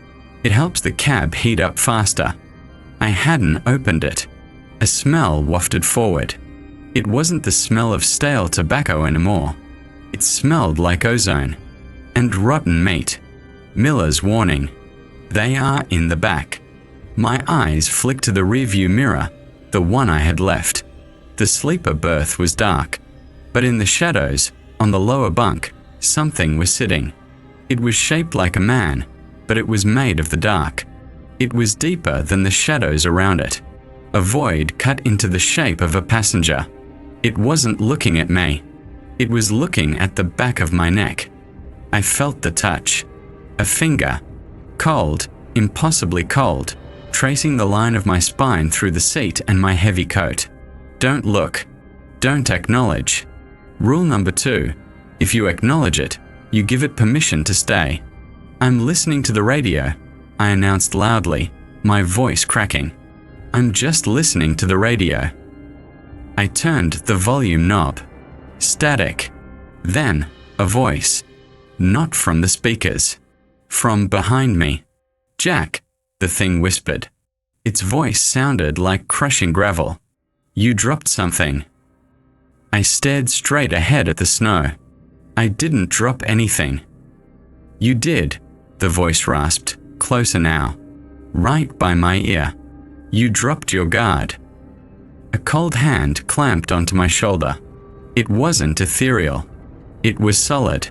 It helps the cab heat up faster. I hadn't opened it. A smell wafted forward. It wasn't the smell of stale tobacco anymore. It smelled like ozone. And rotten meat. Miller's warning. They are in the back. My eyes flicked to the rearview mirror, the one I had left. The sleeper berth was dark. But in the shadows, on the lower bunk, something was sitting. It was shaped like a man, but it was made of the dark. It was deeper than the shadows around it. A void cut into the shape of a passenger. It wasn't looking at me. It was looking at the back of my neck. I felt the touch. A finger. Cold, impossibly cold, tracing the line of my spine through the seat and my heavy coat. Don't look. Don't acknowledge. Rule number 2. If you acknowledge it, you give it permission to stay. I'm listening to the radio, I announced loudly, my voice cracking. I'm just listening to the radio. I turned the volume knob. Static. Then, a voice. Not from the speakers. From behind me. "Jack," the thing whispered. Its voice sounded like crushing gravel. "You dropped something." I stared straight ahead at the snow. I didn't drop anything. "You did," the voice rasped, closer now. Right by my ear. "You dropped your guard." A cold hand clamped onto my shoulder. It wasn't ethereal. It was solid.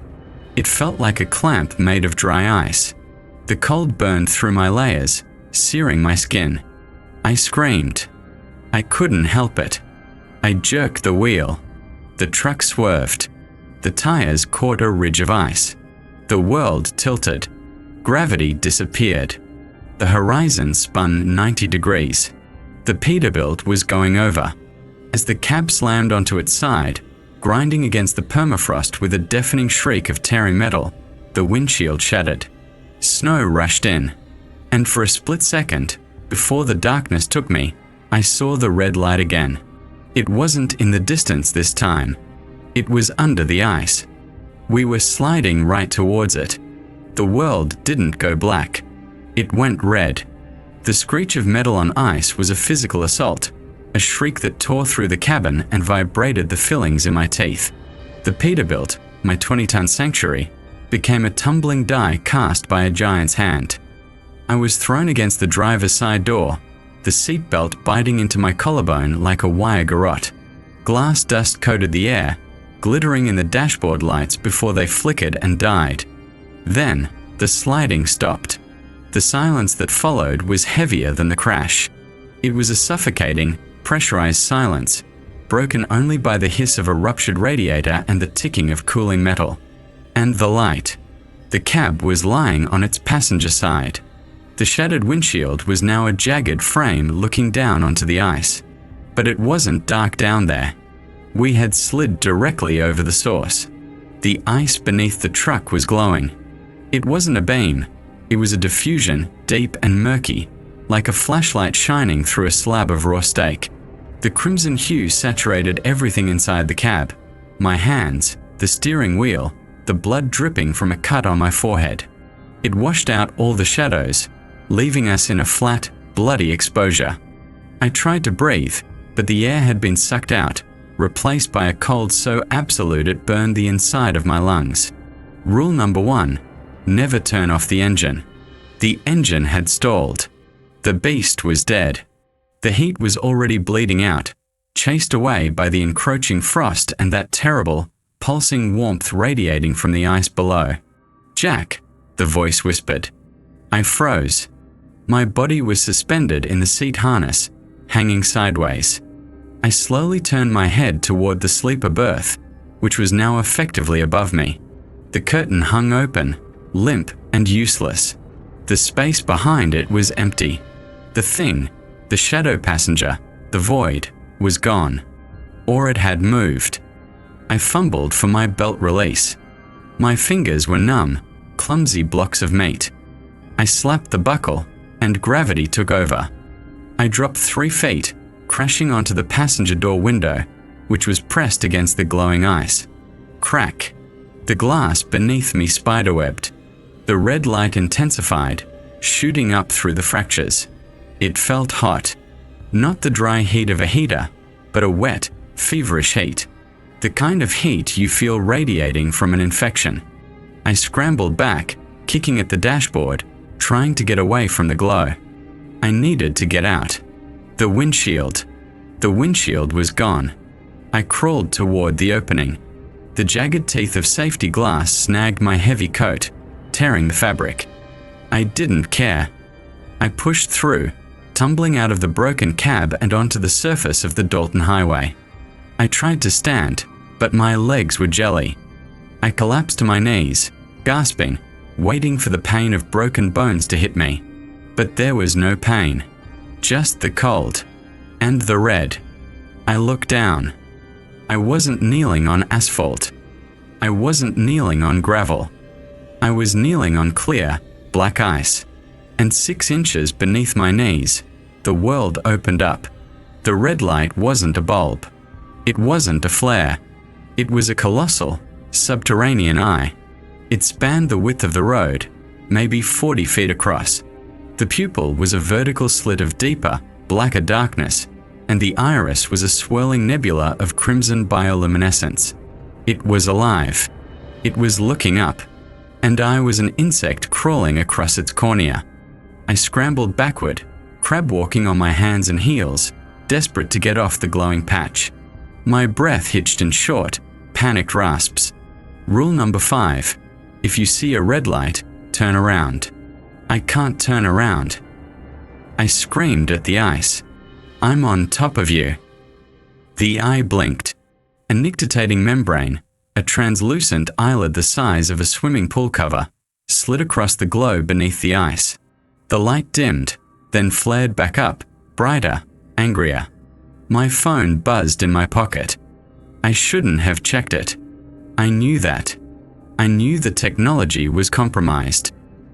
It felt like a clamp made of dry ice. The cold burned through my layers, searing my skin. I screamed. I couldn't help it. I jerked the wheel. The truck swerved. The tires caught a ridge of ice. The world tilted. Gravity disappeared. The horizon spun 90 degrees. The Peterbilt was going over. As the cab slammed onto its side, grinding against the permafrost with a deafening shriek of tearing metal, the windshield shattered. Snow rushed in. And for a split second, before the darkness took me, I saw the red light again. It wasn't in the distance this time. It was under the ice. We were sliding right towards it. The world didn't go black. It went red. The screech of metal on ice was a physical assault, a shriek that tore through the cabin and vibrated the fillings in my teeth. The Peterbilt, my 20-ton sanctuary, became a tumbling die cast by a giant's hand. I was thrown against the driver's side door, the seatbelt biting into my collarbone like a wire garrote. Glass dust coated the air, glittering in the dashboard lights before they flickered and died. Then, the sliding stopped. The silence that followed was heavier than the crash. It was a suffocating, pressurized silence, broken only by the hiss of a ruptured radiator and the ticking of cooling metal. And the light. The cab was lying on its passenger side. The shattered windshield was now a jagged frame looking down onto the ice. But it wasn't dark down there. We had slid directly over the source. The ice beneath the truck was glowing. It wasn't a beam. It was a diffusion, deep and murky, like a flashlight shining through a slab of raw steak. The crimson hue saturated everything inside the cab. My hands, the steering wheel, the blood dripping from a cut on my forehead. It washed out all the shadows, leaving us in a flat, bloody exposure. I tried to breathe, but the air had been sucked out, replaced by a cold so absolute it burned the inside of my lungs. Rule number 1, never turn off the engine. The engine had stalled. The beast was dead. The heat was already bleeding out, chased away by the encroaching frost and that terrible, pulsing warmth radiating from the ice below. "Jack," the voice whispered. I froze. My body was suspended in the seat harness, hanging sideways. I slowly turned my head toward the sleeper berth, which was now effectively above me. The curtain hung open, limp and useless. The space behind it was empty. The thing, the shadow passenger, the void, was gone. Or it had moved. I fumbled for my belt release. My fingers were numb, clumsy blocks of meat. I slapped the buckle, and gravity took over. I dropped 3 feet, crashing onto the passenger door window, which was pressed against the glowing ice. Crack. The glass beneath me spiderwebbed. The red light intensified, shooting up through the fractures. It felt hot. Not the dry heat of a heater, but a wet, feverish heat. The kind of heat you feel radiating from an infection. I scrambled back, kicking at the dashboard, trying to get away from the glow. I needed to get out. The windshield. The windshield was gone. I crawled toward the opening. The jagged teeth of safety glass snagged my heavy coat, tearing the fabric. I didn't care. I pushed through, tumbling out of the broken cab and onto the surface of the Dalton Highway. I tried to stand, but my legs were jelly. I collapsed to my knees, gasping, waiting for the pain of broken bones to hit me. But there was no pain, just the cold and the red. I looked down. I wasn't kneeling on asphalt. I wasn't kneeling on gravel. I was kneeling on clear, black ice. And 6 inches beneath my knees, the world opened up. The red light wasn't a bulb. It wasn't a flare. It was a colossal, subterranean eye. It spanned the width of the road, maybe 40 feet across. The pupil was a vertical slit of deeper, blacker darkness, and the iris was a swirling nebula of crimson bioluminescence. It was alive. It was looking up, and I was an insect crawling across its cornea. I scrambled backward, crab walking on my hands and heels, desperate to get off the glowing patch. My breath hitched in short, panicked rasps. Rule number 5. If you see a red light, turn around. I can't turn around. I screamed at the ice. I'm on top of you. The eye blinked. A nictitating membrane, a translucent eyelid the size of a swimming pool cover, slid across the globe beneath the ice. The light dimmed, then flared back up, brighter, angrier. My phone buzzed in my pocket. I shouldn't have checked it. I knew that. I knew the technology was compromised.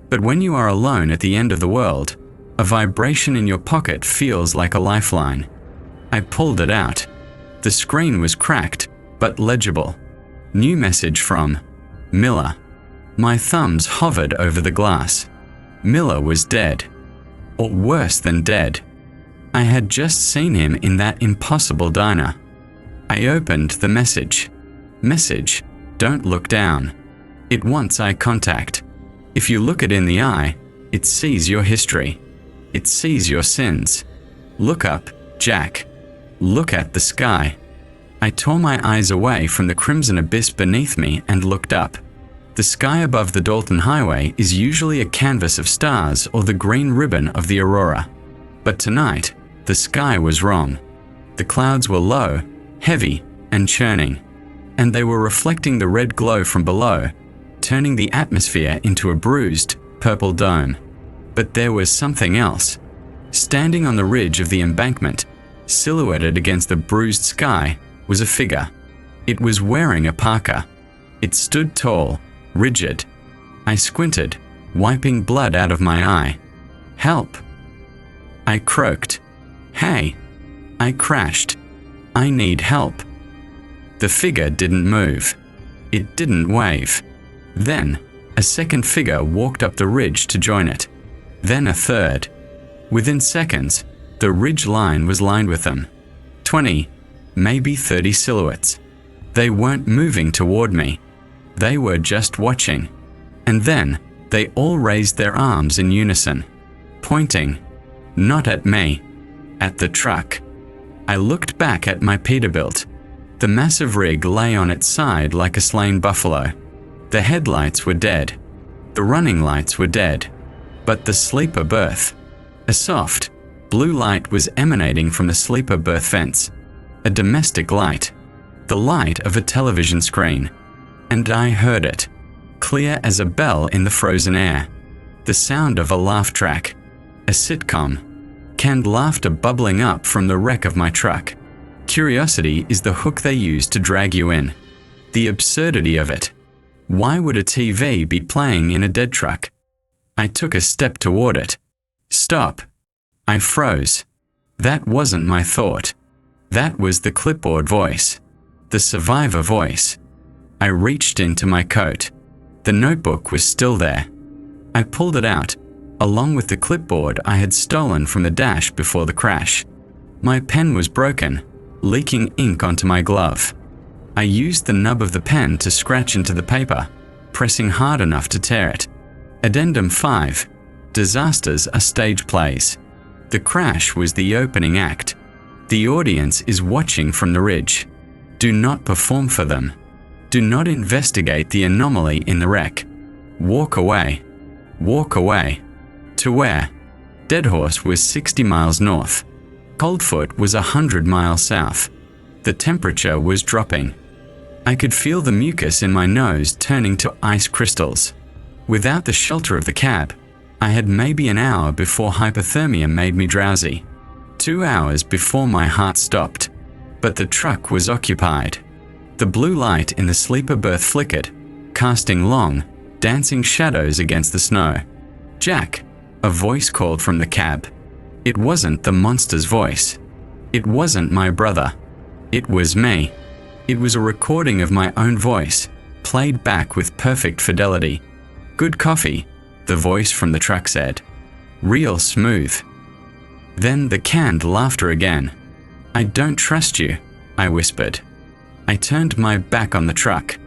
But when you are alone at the end of the world, a vibration in your pocket feels like a lifeline. I pulled it out. The screen was cracked, but legible. New message from Miller. My thumbs hovered over the glass. Miller was dead. Or worse than dead. I had just seen him in that impossible diner. I opened the message. Message, don't look down. It wants eye contact. If you look it in the eye, it sees your history. It sees your sins. Look up, Jack. Look at the sky. I tore my eyes away from the crimson abyss beneath me and looked up. The sky above the Dalton Highway is usually a canvas of stars or the green ribbon of the aurora. But tonight, the sky was wrong. The clouds were low, heavy, and churning, and they were reflecting the red glow from below, turning the atmosphere into a bruised, purple dome. But there was something else. Standing on the ridge of the embankment, silhouetted against the bruised sky, was a figure. It was wearing a parka. It stood tall, rigid. I squinted, wiping blood out of my eye. Help! I croaked. Hey! I crashed. I need help. The figure didn't move. It didn't wave. Then, a second figure walked up the ridge to join it. Then a third. Within seconds, the ridge line was lined with them. 20, maybe 30 silhouettes. They weren't moving toward me. They were just watching. And then, they all raised their arms in unison, pointing, not at me, at the truck. I looked back at my Peterbilt. The massive rig lay on its side like a slain buffalo. The headlights were dead. The running lights were dead. But the sleeper berth. A soft, blue light was emanating from the sleeper berth vents. A domestic light. The light of a television screen. And I heard it, clear as a bell in the frozen air. The sound of a laugh track. A sitcom. Canned laughter bubbling up from the wreck of my truck. Curiosity is the hook they use to drag you in. The absurdity of it. Why would a TV be playing in a dead truck? I took a step toward it. Stop. I froze. That wasn't my thought. That was the clipboard voice. The survivor voice. I reached into my coat. The notebook was still there. I pulled it out, along with the clipboard I had stolen from the dash before the crash. My pen was broken, leaking ink onto my glove. I used the nub of the pen to scratch into the paper, pressing hard enough to tear it. Addendum 5. Disasters are stage plays. The crash was the opening act. The audience is watching from the ridge. Do not perform for them. Do not investigate the anomaly in the wreck. Walk away. Walk away. To where? Deadhorse was 60 miles north. Coldfoot was 100 miles south. The temperature was dropping. I could feel the mucus in my nose turning to ice crystals. Without the shelter of the cab, I had maybe an hour before hypothermia made me drowsy. 2 hours before my heart stopped. But the truck was occupied. The blue light in the sleeper berth flickered, casting long, dancing shadows against the snow. Jack, a voice called from the cab. It wasn't the monster's voice. It wasn't my brother. It was me. It was a recording of my own voice, played back with perfect fidelity. "Good coffee," the voice from the truck said. "Real smooth." Then the canned laughter again. "I don't trust you," I whispered. I turned my back on the truck.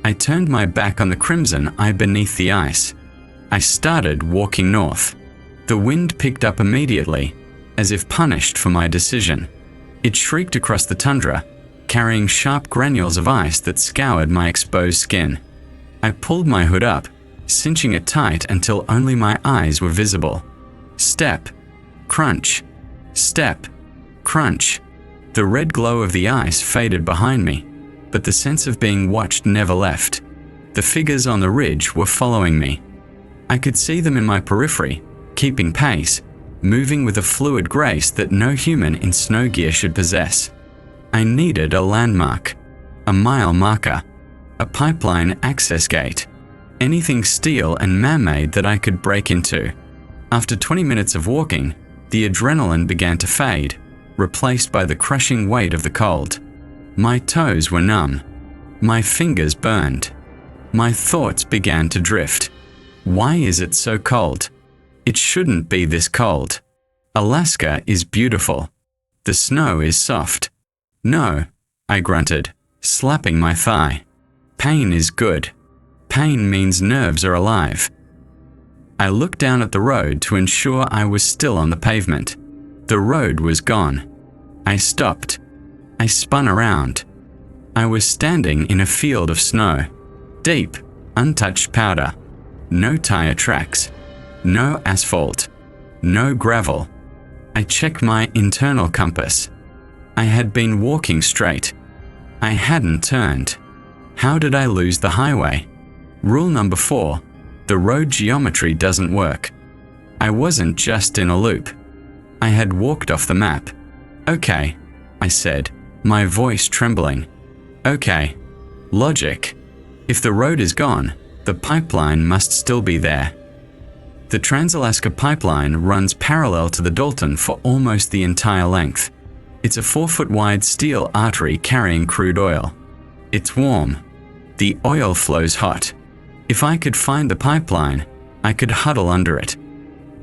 I turned my back on the crimson eye beneath the ice. I started walking north. The wind picked up immediately, as if punished for my decision. It shrieked across the tundra, carrying sharp granules of ice that scoured my exposed skin. I pulled my hood up, cinching it tight until only my eyes were visible. Step, crunch, step, crunch. The red glow of the ice faded behind me, but the sense of being watched never left. The figures on the ridge were following me. I could see them in my periphery, keeping pace, moving with a fluid grace that no human in snow gear should possess. I needed a landmark, a mile marker, a pipeline access gate, anything steel and man-made that I could break into. After 20 minutes of walking, the adrenaline began to fade, replaced by the crushing weight of the cold. My toes were numb. My fingers burned. My thoughts began to drift. Why is it so cold? It shouldn't be this cold. Alaska is beautiful. The snow is soft. No, I grunted, slapping my thigh. Pain is good. Pain means nerves are alive. I looked down at the road to ensure I was still on the pavement. The road was gone. I stopped. I spun around. I was standing in a field of snow. Deep, untouched powder. No tire tracks. No asphalt. No gravel. I checked my internal compass. I had been walking straight. I hadn't turned. How did I lose the highway? Rule number 4. The road geometry doesn't work. I wasn't just in a loop. I had walked off the map. "Okay," I said, my voice trembling. "Okay. Logic. If the road is gone, the pipeline must still be there." The Trans-Alaska Pipeline runs parallel to the Dalton for almost the entire length. It's a 4-foot-wide steel artery carrying crude oil. It's warm. The oil flows hot. If I could find the pipeline, I could huddle under it.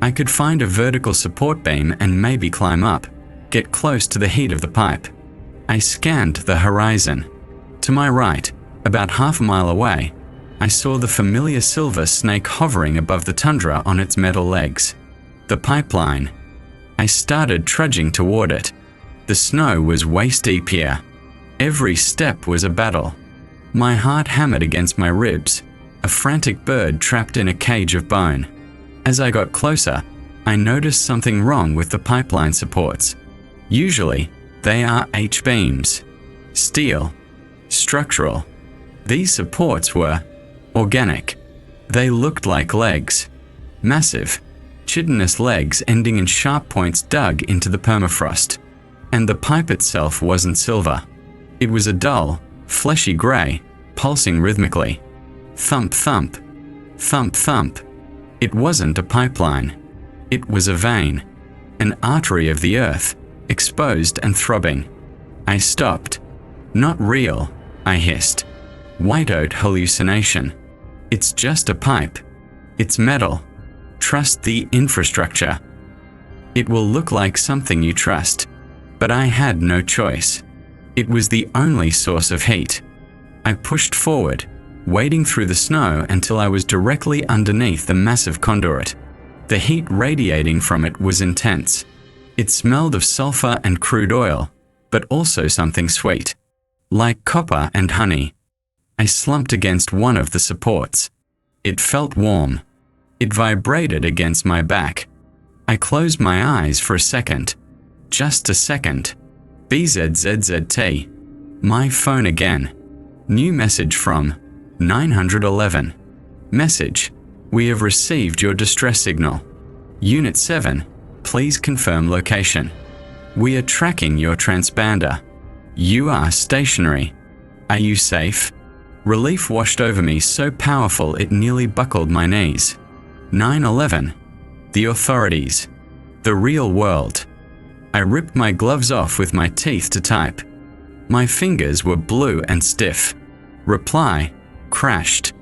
I could find a vertical support beam and maybe climb up, get close to the heat of the pipe. I scanned the horizon. To my right, about half a mile away, I saw the familiar silver snake hovering above the tundra on its metal legs. The pipeline. I started trudging toward it. The snow was waist-deep here. Every step was a battle. My heart hammered against my ribs, a frantic bird trapped in a cage of bone. As I got closer, I noticed something wrong with the pipeline supports. Usually, they are H-beams. Steel. Structural. These supports were organic. They looked like legs. Massive, chitinous legs ending in sharp points dug into the permafrost. And the pipe itself wasn't silver. It was a dull, fleshy grey, pulsing rhythmically. Thump, thump. Thump, thump. It wasn't a pipeline. It was a vein. An artery of the earth, exposed and throbbing. I stopped. "Not real," I hissed. "Whiteout hallucination. It's just a pipe. It's metal. Trust the infrastructure. It will look like something you trust." But I had no choice. It was the only source of heat. I pushed forward, wading through the snow until I was directly underneath the massive conduit. The heat radiating from it was intense. It smelled of sulfur and crude oil, but also something sweet, like copper and honey. I slumped against one of the supports. It felt warm. It vibrated against my back. I closed my eyes for a second. Just a second. BZZZT. My phone again. New message from 911. Message: "We have received your distress signal. Unit 7, please confirm location. We are tracking your transponder. You are stationary. Are you safe?" Relief washed over me so powerful it nearly buckled my knees. 911. The authorities. The real world. I ripped my gloves off with my teeth to type. My fingers were blue and stiff. Reply, crashed.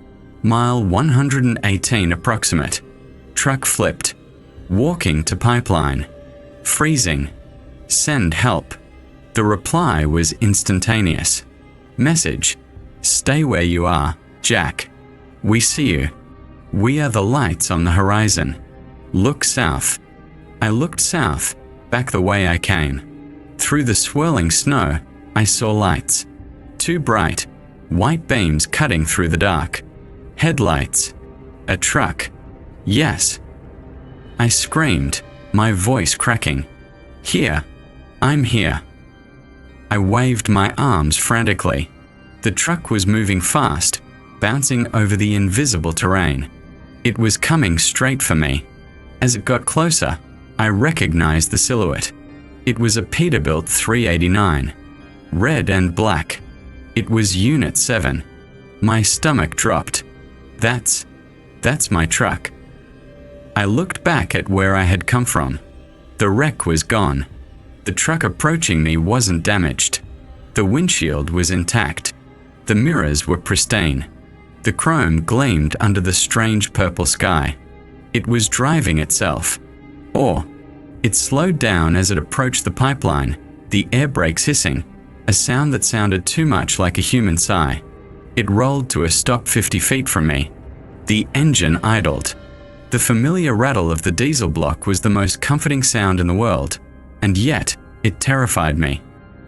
Mile 118 approximate. Truck flipped. Walking to pipeline. Freezing. Send help. The reply was instantaneous. Message. Stay where you are, Jack. We see you. We are the lights on the horizon. Look south. I looked south, back the way I came. Through the swirling snow, I saw lights. Two bright, white beams cutting through the dark. Headlights. A truck. Yes. I screamed, my voice cracking. Here. I'm here. I waved my arms frantically. The truck was moving fast, bouncing over the invisible terrain. It was coming straight for me. As it got closer, I recognized the silhouette. It was a Peterbilt 389. Red and black. It was Unit 7. My stomach dropped. That's my truck. I looked back at where I had come from. The wreck was gone. The truck approaching me wasn't damaged. The windshield was intact. The mirrors were pristine. The chrome gleamed under the strange purple sky. It was driving itself. Or, it slowed down as it approached the pipeline, the air brakes hissing, a sound that sounded too much like a human sigh. It rolled to a stop 50 feet from me. The engine idled. The familiar rattle of the diesel block was the most comforting sound in the world, and yet it terrified me.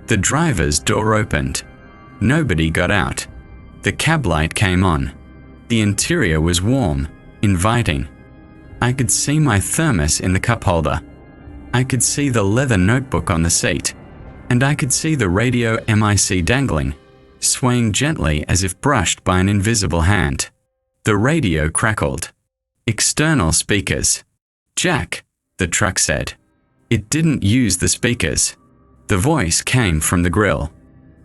The driver's door opened. Nobody got out. The cab light came on. The interior was warm, inviting. I could see my thermos in the cup holder. I could see the leather notebook on the seat, and I could see the radio mic dangling, swaying gently as if brushed by an invisible hand. The radio crackled. External speakers. Jack, the truck said. It didn't use the speakers. The voice came from the grill.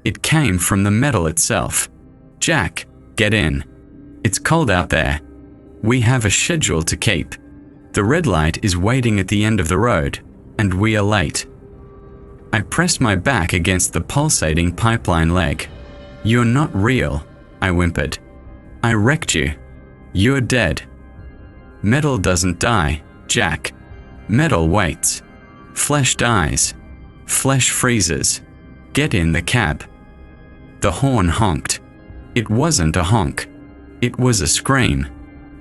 It came from the metal itself. Jack, get in. It's cold out there. We have a schedule to keep. The red light is waiting at the end of the road, and we are late. I pressed my back against the pulsating pipeline leg. You're not real, I whimpered. I wrecked you. You're dead. Metal doesn't die, Jack. Metal waits. Flesh dies. Flesh freezes. Get in the cab. The horn honked. It wasn't a honk. It was a scream.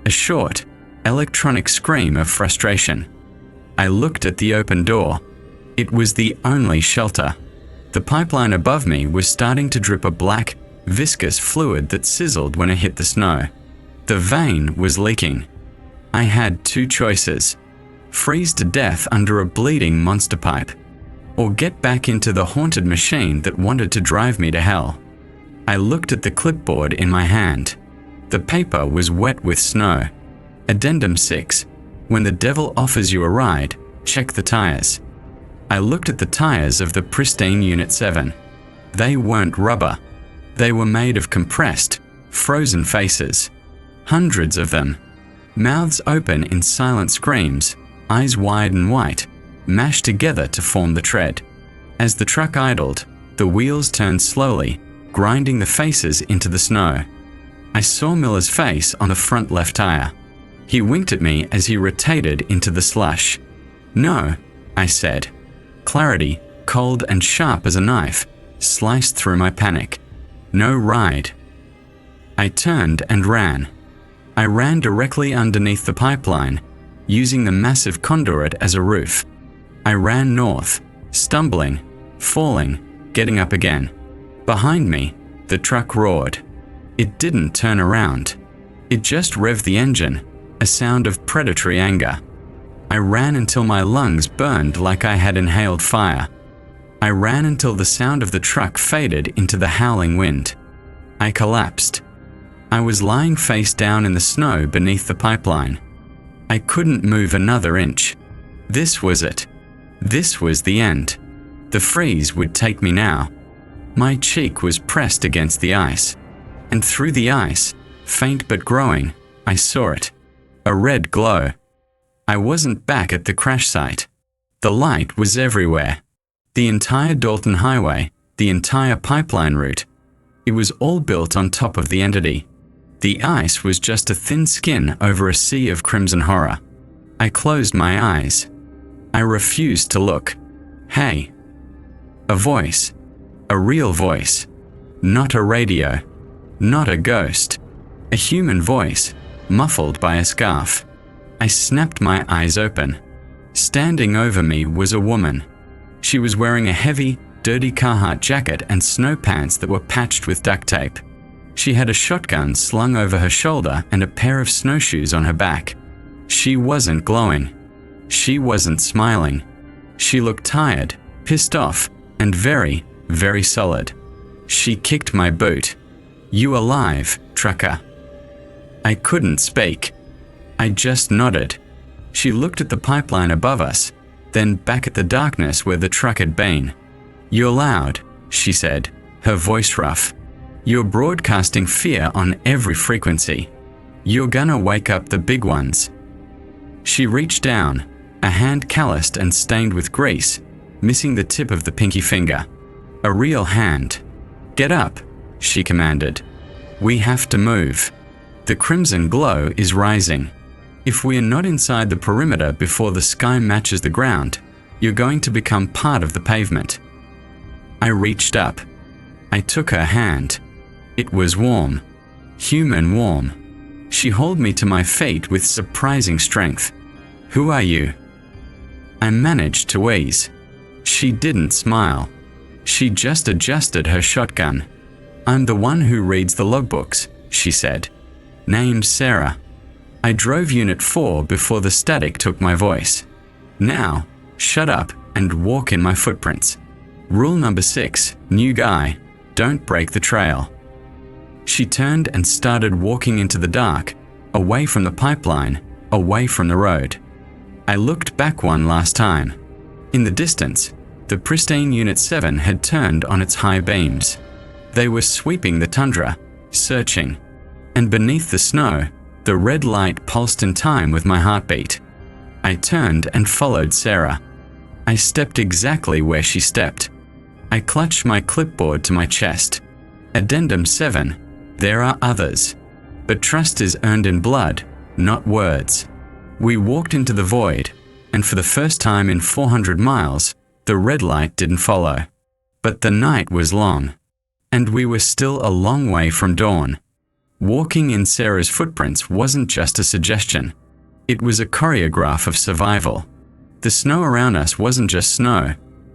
A short, electronic scream of frustration. I looked at the open door. It was the only shelter. The pipeline above me was starting to drip a black, viscous fluid that sizzled when it hit the snow. The vein was leaking. I had two choices: freeze to death under a bleeding monster pipe, or get back into the haunted machine that wanted to drive me to hell. I looked at the clipboard in my hand. The paper was wet with snow. Addendum 6. When the devil offers you a ride, check the tires. I looked at the tires of the pristine Unit 7. They weren't rubber. They were made of compressed, frozen faces. Hundreds of them. Mouths open in silent screams, eyes wide and white, mashed together to form the tread. As the truck idled, the wheels turned slowly, grinding the faces into the snow. I saw Miller's face on the front left tire. He winked at me as he rotated into the slush. No, I said. Clarity, cold and sharp as a knife, sliced through my panic. No ride. I turned and ran. I ran directly underneath the pipeline, using the massive conduit as a roof. I ran north, stumbling, falling, getting up again. Behind me, the truck roared. It didn't turn around. It just revved the engine, a sound of predatory anger. I ran until my lungs burned like I had inhaled fire. I ran until the sound of the truck faded into the howling wind. I collapsed. I was lying face down in the snow beneath the pipeline. I couldn't move another inch. This was it. This was the end. The freeze would take me now. My cheek was pressed against the ice. And through the ice, faint but growing, I saw it. A red glow. I wasn't back at the crash site. The light was everywhere. The entire Dalton Highway, the entire pipeline route. It was all built on top of the entity. The ice was just a thin skin over a sea of crimson horror. I closed my eyes. I refused to look. Hey. A voice. A real voice. Not a radio. Not a ghost. A human voice, muffled by a scarf. I snapped my eyes open. Standing over me was a woman. She was wearing a heavy, dirty Carhartt jacket and snow pants that were patched with duct tape. She had a shotgun slung over her shoulder and a pair of snowshoes on her back. She wasn't glowing. She wasn't smiling. She looked tired, pissed off, and very, very solid. She kicked my boot. "You alive, trucker?" I couldn't speak. I just nodded. She looked at the pipeline above us, then back at the darkness where the truck had been. "You're loud," she said, her voice rough. "You're broadcasting fear on every frequency. You're gonna wake up the big ones." She reached down, a hand calloused and stained with grease, missing the tip of the pinky finger. A real hand. "Get up," she commanded. "We have to move. The crimson glow is rising. If we are not inside the perimeter before the sky matches the ground, you're going to become part of the pavement." I reached up. I took her hand. It was warm. Human warm. She hauled me to my feet with surprising strength. "Who are you?" I managed to wheeze. She didn't smile. She just adjusted her shotgun. "I'm the one who reads the logbooks," she said. "Name's Sarah. I drove Unit 4 before the static took my voice. Now, shut up and walk in my footprints. Rule number 6, new guy, don't break the trail." She turned and started walking into the dark, away from the pipeline, away from the road. I looked back one last time. In the distance, the pristine Unit 7 had turned on its high beams. They were sweeping the tundra, searching. And beneath the snow, the red light pulsed in time with my heartbeat. I turned and followed Sarah. I stepped exactly where she stepped. I clutched my clipboard to my chest. Addendum 7. There are others. But trust is earned in blood, not words. We walked into the void, and for the first time in 400 miles, the red light didn't follow. But the night was long, and we were still a long way from dawn. Walking in Sarah's footprints wasn't just a suggestion. It was a choreograph of survival. The snow around us wasn't just snow.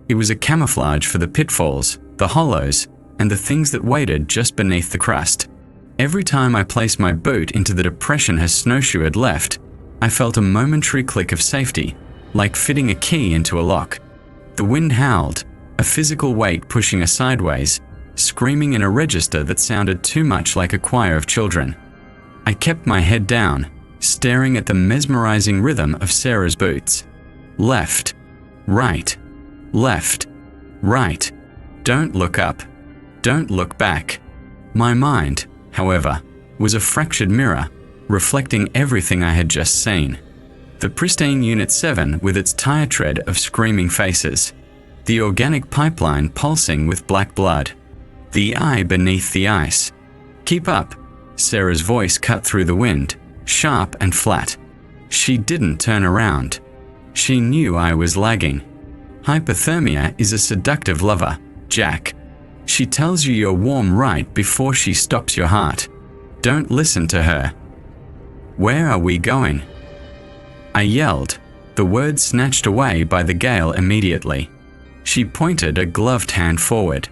It was a camouflage for the pitfalls, the hollows, and the things that waited just beneath the crust. Every time I placed my boot into the depression her snowshoe had left, I felt a momentary click of safety, like fitting a key into a lock. The wind howled, a physical weight pushing us sideways, screaming in a register that sounded too much like a choir of children. I kept my head down, staring at the mesmerizing rhythm of Sarah's boots. Left, right, left, right. Don't look up. Don't look back. My mind, however, was a fractured mirror, reflecting everything I had just seen. The pristine Unit 7 with its tire tread of screaming faces. The organic pipeline pulsing with black blood. The eye beneath the ice. "Keep up," Sarah's voice cut through the wind, sharp and flat. She didn't turn around. She knew I was lagging. Hypothermia is a seductive lover, Jack. She tells you you're warm right before she stops your heart. Don't listen to her. "Where are we going?" I yelled, the words snatched away by the gale immediately. She pointed a gloved hand forward.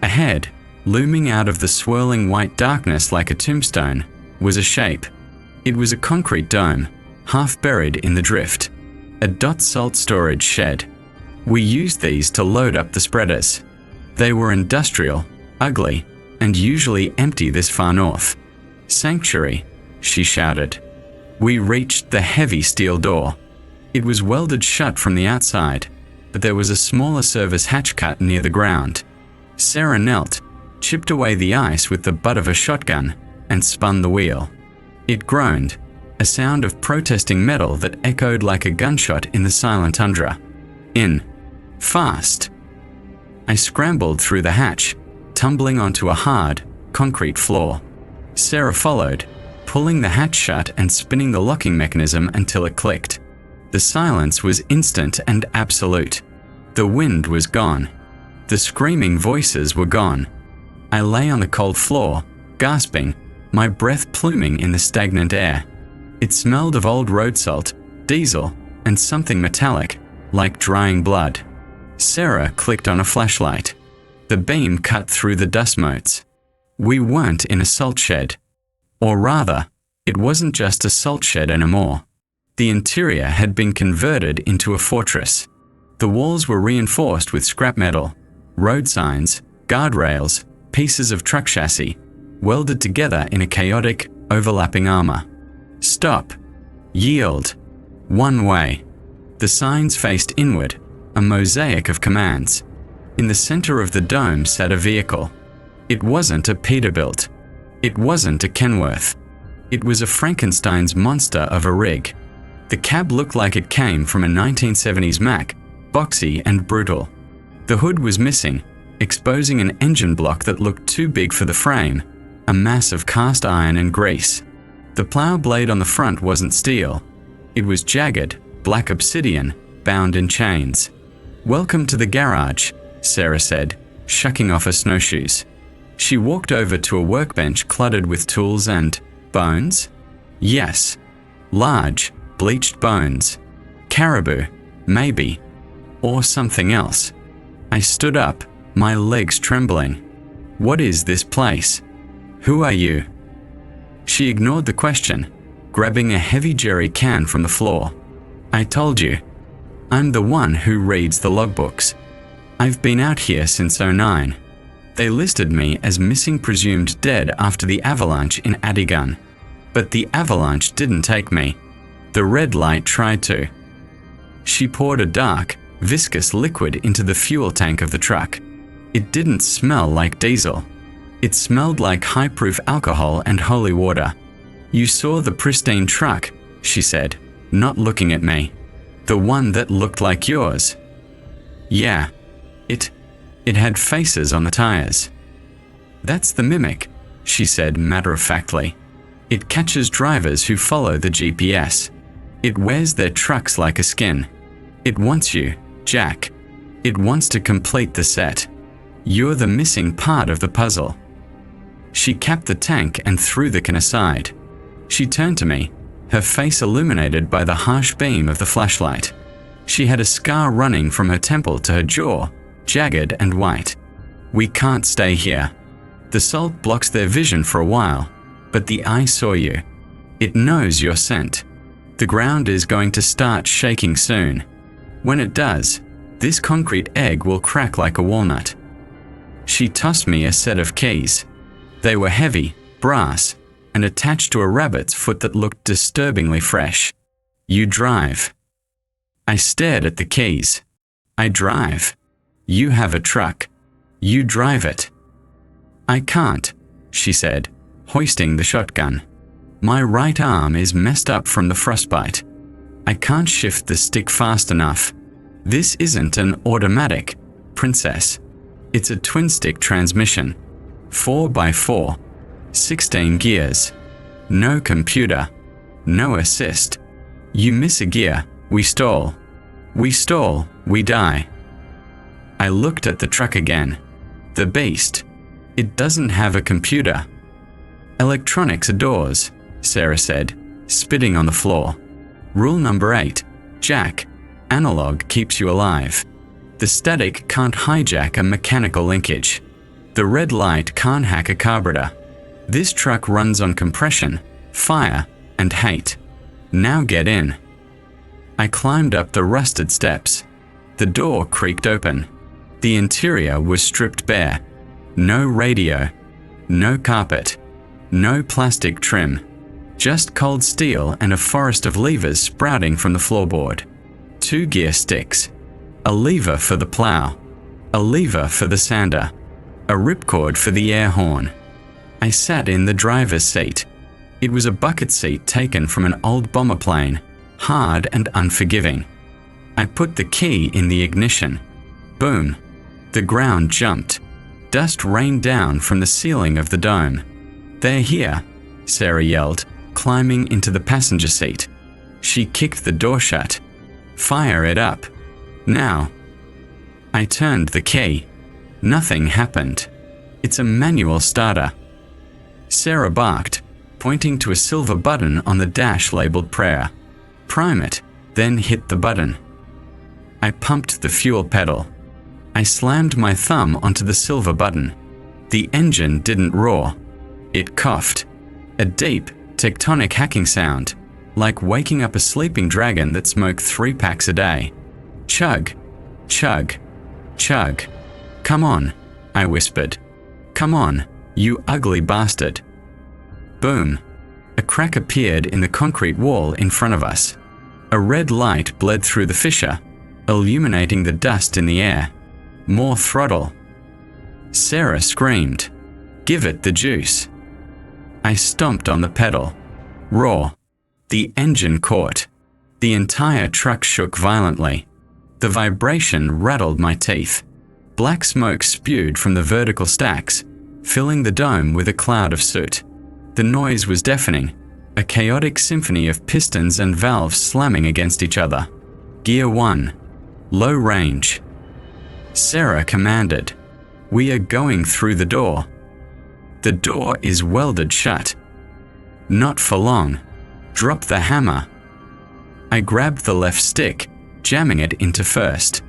Ahead, looming out of the swirling white darkness like a tombstone, was a shape. It was a concrete dome, half buried in the drift. A dot salt storage shed. We used these to load up the spreaders. They were industrial, ugly, and usually empty this far north. "Sanctuary," she shouted. We reached the heavy steel door. It was welded shut from the outside, but there was a smaller service hatch cut near the ground. Sarah knelt, chipped away the ice with the butt of a shotgun, and spun the wheel. It groaned, a sound of protesting metal that echoed like a gunshot in the silent tundra. In. Fast. I scrambled through the hatch, tumbling onto a hard, concrete floor. Sarah followed, pulling the hatch shut and spinning the locking mechanism until it clicked. The silence was instant and absolute. The wind was gone. The screaming voices were gone. I lay on the cold floor, gasping, my breath pluming in the stagnant air. It smelled of old road salt, diesel, and something metallic, like drying blood. Sarah clicked on a flashlight. The beam cut through the dust motes. We weren't in a salt shed. Or rather, it wasn't just a salt shed anymore. The interior had been converted into a fortress. The walls were reinforced with scrap metal, road signs, guardrails, pieces of truck chassis, welded together in a chaotic, overlapping armor. Stop. Yield. One way. The signs faced inward, a mosaic of commands. In the center of the dome sat a vehicle. It wasn't a Peterbilt. It wasn't a Kenworth. It was a Frankenstein's monster of a rig. The cab looked like it came from a 1970s Mac, boxy and brutal. The hood was missing, exposing an engine block that looked too big for the frame, a mass of cast iron and grease. The plow blade on the front wasn't steel. It was jagged, black obsidian, bound in chains. "Welcome to the garage," Sarah said, shucking off her snowshoes. She walked over to a workbench cluttered with tools and bones? Yes. Large, bleached bones. Caribou, maybe. Or something else. I stood up, my legs trembling. "What is this place? Who are you?" She ignored the question, grabbing a heavy jerry can from the floor. "I told you. I'm the one who reads the logbooks. I've been out here since '09. They listed me as missing presumed dead after the avalanche in Adigun. But the avalanche didn't take me. The red light tried to." She poured a dark, viscous liquid into the fuel tank of the truck. It didn't smell like diesel. It smelled like high-proof alcohol and holy water. "You saw the pristine truck," she said, not looking at me. "The one that looked like yours." "Yeah. It had faces on the tires." "That's the Mimic," she said matter-of-factly. "It catches drivers who follow the GPS. It wears their trucks like a skin. It wants you, Jack. It wants to complete the set. You're the missing part of the puzzle." She capped the tank and threw the can aside. She turned to me, her face illuminated by the harsh beam of the flashlight. She had a scar running from her temple to her jaw, jagged and white. "We can't stay here. The salt blocks their vision for a while, but the eye saw you. It knows your scent. The ground is going to start shaking soon. When it does, this concrete egg will crack like a walnut." She tossed me a set of keys. They were heavy, brass, and attached to a rabbit's foot that looked disturbingly fresh. "You drive." I stared at the keys. "I drive. You have a truck. You drive it." "I can't," she said, hoisting the shotgun. "My right arm is messed up from the frostbite. I can't shift the stick fast enough. This isn't an automatic, princess. It's a twin-stick transmission. 4x4. 16 gears. No computer. No assist. You miss a gear, we stall. We stall, we die." I looked at the truck again. The beast. It doesn't have a computer. "Electronics adores," Sarah said, spitting on the floor. "Rule number 8, Jack. Analog keeps you alive. The static can't hijack a mechanical linkage. The red light can't hack a carburetor. This truck runs on compression, fire, and hate. Now get in." I climbed up the rusted steps. The door creaked open. The interior was stripped bare. No radio. No carpet. No plastic trim. Just cold steel and a forest of levers sprouting from the floorboard. 2 gear sticks. A lever for the plow. A lever for the sander. A ripcord for the air horn. I sat in the driver's seat. It was a bucket seat taken from an old bomber plane, hard and unforgiving. I put the key in the ignition. Boom. The ground jumped. Dust rained down from the ceiling of the dome. "They're here," Sarah yelled, climbing into the passenger seat. She kicked the door shut. "Fire it up. Now." I turned the key. Nothing happened. "It's a manual starter." Sarah barked, pointing to a silver button on the dash labeled prayer. "Prime it, then hit the button." I pumped the fuel pedal. I slammed my thumb onto the silver button. The engine didn't roar. It coughed. A deep, tectonic hacking sound, like waking up a sleeping dragon that smoked 3 packs a day. Chug, chug, chug. "Come on," I whispered. "Come on, you ugly bastard." Boom. A crack appeared in the concrete wall in front of us. A red light bled through the fissure, illuminating the dust in the air. More throttle. Sarah screamed, "Give it the juice." I stomped on the pedal. Roar. The engine caught. The entire truck shook violently. The vibration rattled my teeth. Black smoke spewed from the vertical stacks, filling the dome with a cloud of soot. The noise was deafening, a chaotic symphony of pistons and valves slamming against each other. Gear 1. Low range. Sarah commanded, "We are going through the door." The door is welded shut. Not for long. Drop the hammer. I grabbed the left stick, jamming it into first.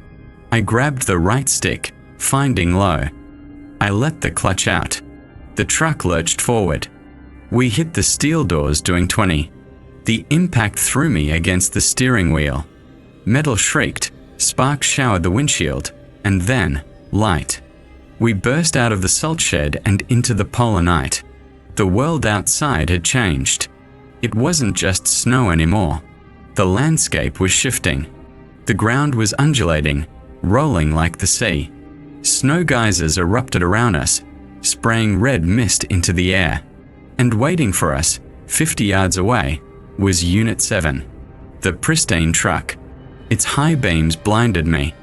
I grabbed the right stick, finding low. I let the clutch out. The truck lurched forward. We hit the steel doors doing 20. The impact threw me against the steering wheel. Metal shrieked, sparks showered the windshield, and then, light. We burst out of the salt shed and into the polar night. The world outside had changed. It wasn't just snow anymore. The landscape was shifting. The ground was undulating, rolling like the sea. Snow geysers erupted around us, spraying red mist into the air. And waiting for us, 50 yards away, was Unit 7, the pristine truck. Its high beams blinded me.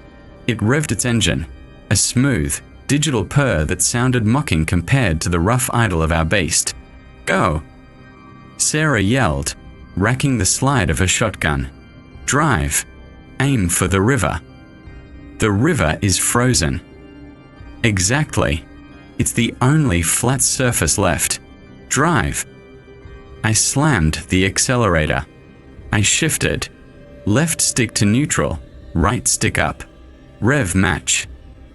It revved its engine, a smooth, digital purr that sounded mocking compared to the rough idle of our beast. "Go!" Sarah yelled, racking the slide of her shotgun. "Drive! Aim for the river." The river is frozen. Exactly. It's the only flat surface left. Drive. I slammed the accelerator. I shifted. Left stick to neutral, right stick up. Rev match.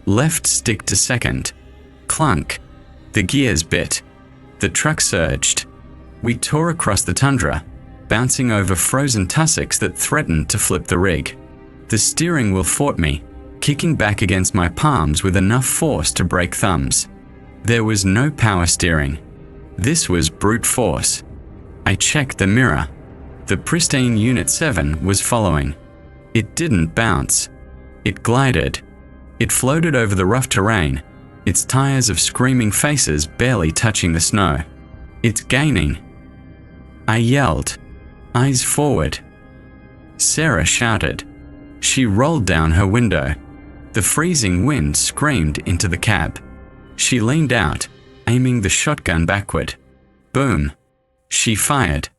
Left stick to second. Clunk. The gears bit. The truck surged. We tore across the tundra, bouncing over frozen tussocks that threatened to flip the rig. The steering wheel fought me, kicking back against my palms with enough force to break thumbs. There was no power steering. This was brute force. I checked the mirror. The pristine Unit 7 was following. It didn't bounce. It glided. It floated over the rough terrain, its tires of screaming faces barely touching the snow. "It's gaining." I yelled, "Eyes forward." Sarah shouted. She rolled down her window. The freezing wind screamed into the cab. She leaned out, aiming the shotgun backward. Boom. She fired.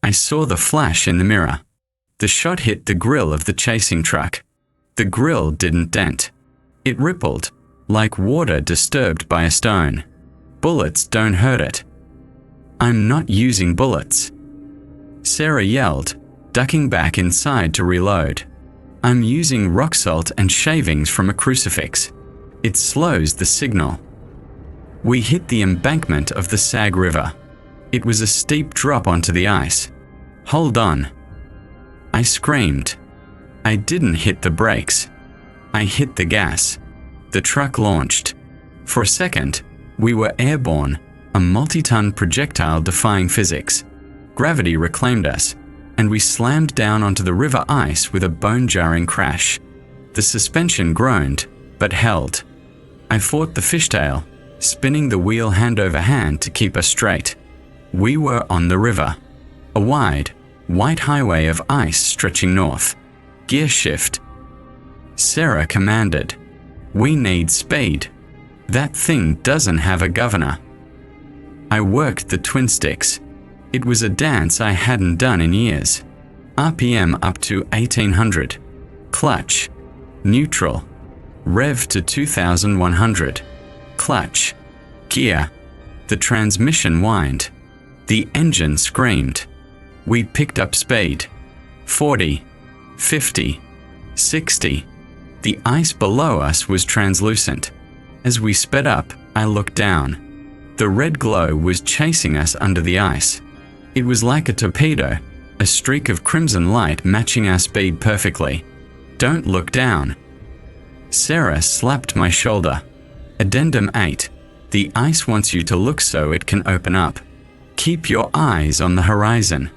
I saw the flash in the mirror. The shot hit the grill of the chasing truck. The grill didn't dent. It rippled, like water disturbed by a stone. Bullets don't hurt it. "I'm not using bullets." Sarah yelled, ducking back inside to reload. "I'm using rock salt and shavings from a crucifix. It slows the signal." We hit the embankment of the Sag River. It was a steep drop onto the ice. "Hold on." I screamed. I didn't hit the brakes. I hit the gas. The truck launched. For a second, we were airborne, a multi-ton projectile defying physics. Gravity reclaimed us, and we slammed down onto the river ice with a bone-jarring crash. The suspension groaned, but held. I fought the fishtail, spinning the wheel hand over hand to keep us straight. We were on the river, a wide, white highway of ice stretching north. Gear shift, Sarah commanded. We need speed. That thing doesn't have a governor. I worked the twin sticks. It was a dance I hadn't done in years. RPM up to 1800. Clutch. Neutral. Rev to 2100. Clutch. Gear. The transmission whined. The engine screamed. We picked up speed. 40. 50. 60. The ice below us was translucent. As we sped up, I looked down. The red glow was chasing us under the ice. It was like a torpedo, a streak of crimson light matching our speed perfectly. Don't look down. Sarah slapped my shoulder. Addendum 8. The ice wants you to look so it can open up. Keep your eyes on the horizon.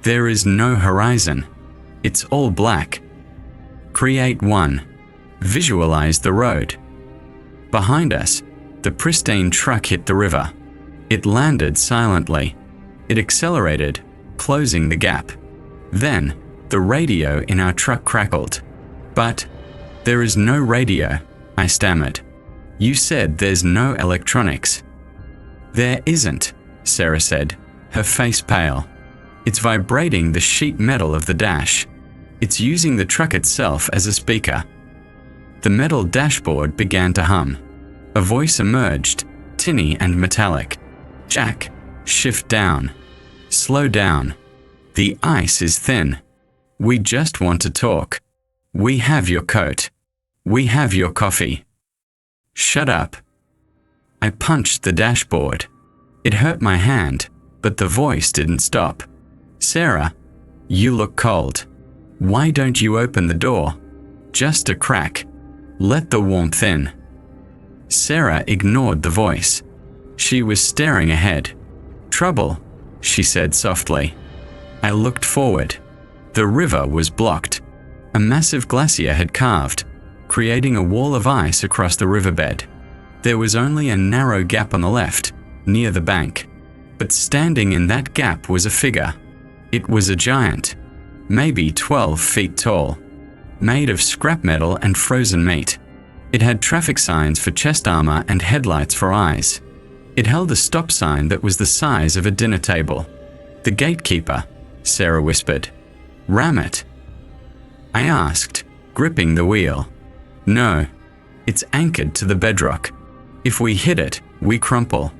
There is no horizon. It's all black. Create 1. Visualize the road. Behind us, the pristine truck hit the river. It landed silently. It accelerated, closing the gap. Then, the radio in our truck crackled. But, there is no radio, I stammered. You said there's no electronics. There isn't, Sarah said, her face pale. It's vibrating the sheet metal of the dash. It's using the truck itself as a speaker. The metal dashboard began to hum. A voice emerged, tinny and metallic. Jack, shift down. Slow down. The ice is thin. We just want to talk. We have your coat. We have your coffee. Shut up. I punched the dashboard. It hurt my hand, but the voice didn't stop. Sarah, you look cold. Why don't you open the door? Just a crack. Let the warmth in. Sarah ignored the voice. She was staring ahead. Trouble, she said softly. I looked forward. The river was blocked. A massive glacier had calved, creating a wall of ice across the riverbed. There was only a narrow gap on the left, near the bank. But standing in that gap was a figure. It was a giant, maybe 12 feet tall, made of scrap metal and frozen meat. It had traffic signs for chest armor and headlights for eyes. It held a stop sign that was the size of a dinner table. The gatekeeper, Sarah whispered. Ram it. I asked, gripping the wheel. No, it's anchored to the bedrock. If we hit it, we crumple.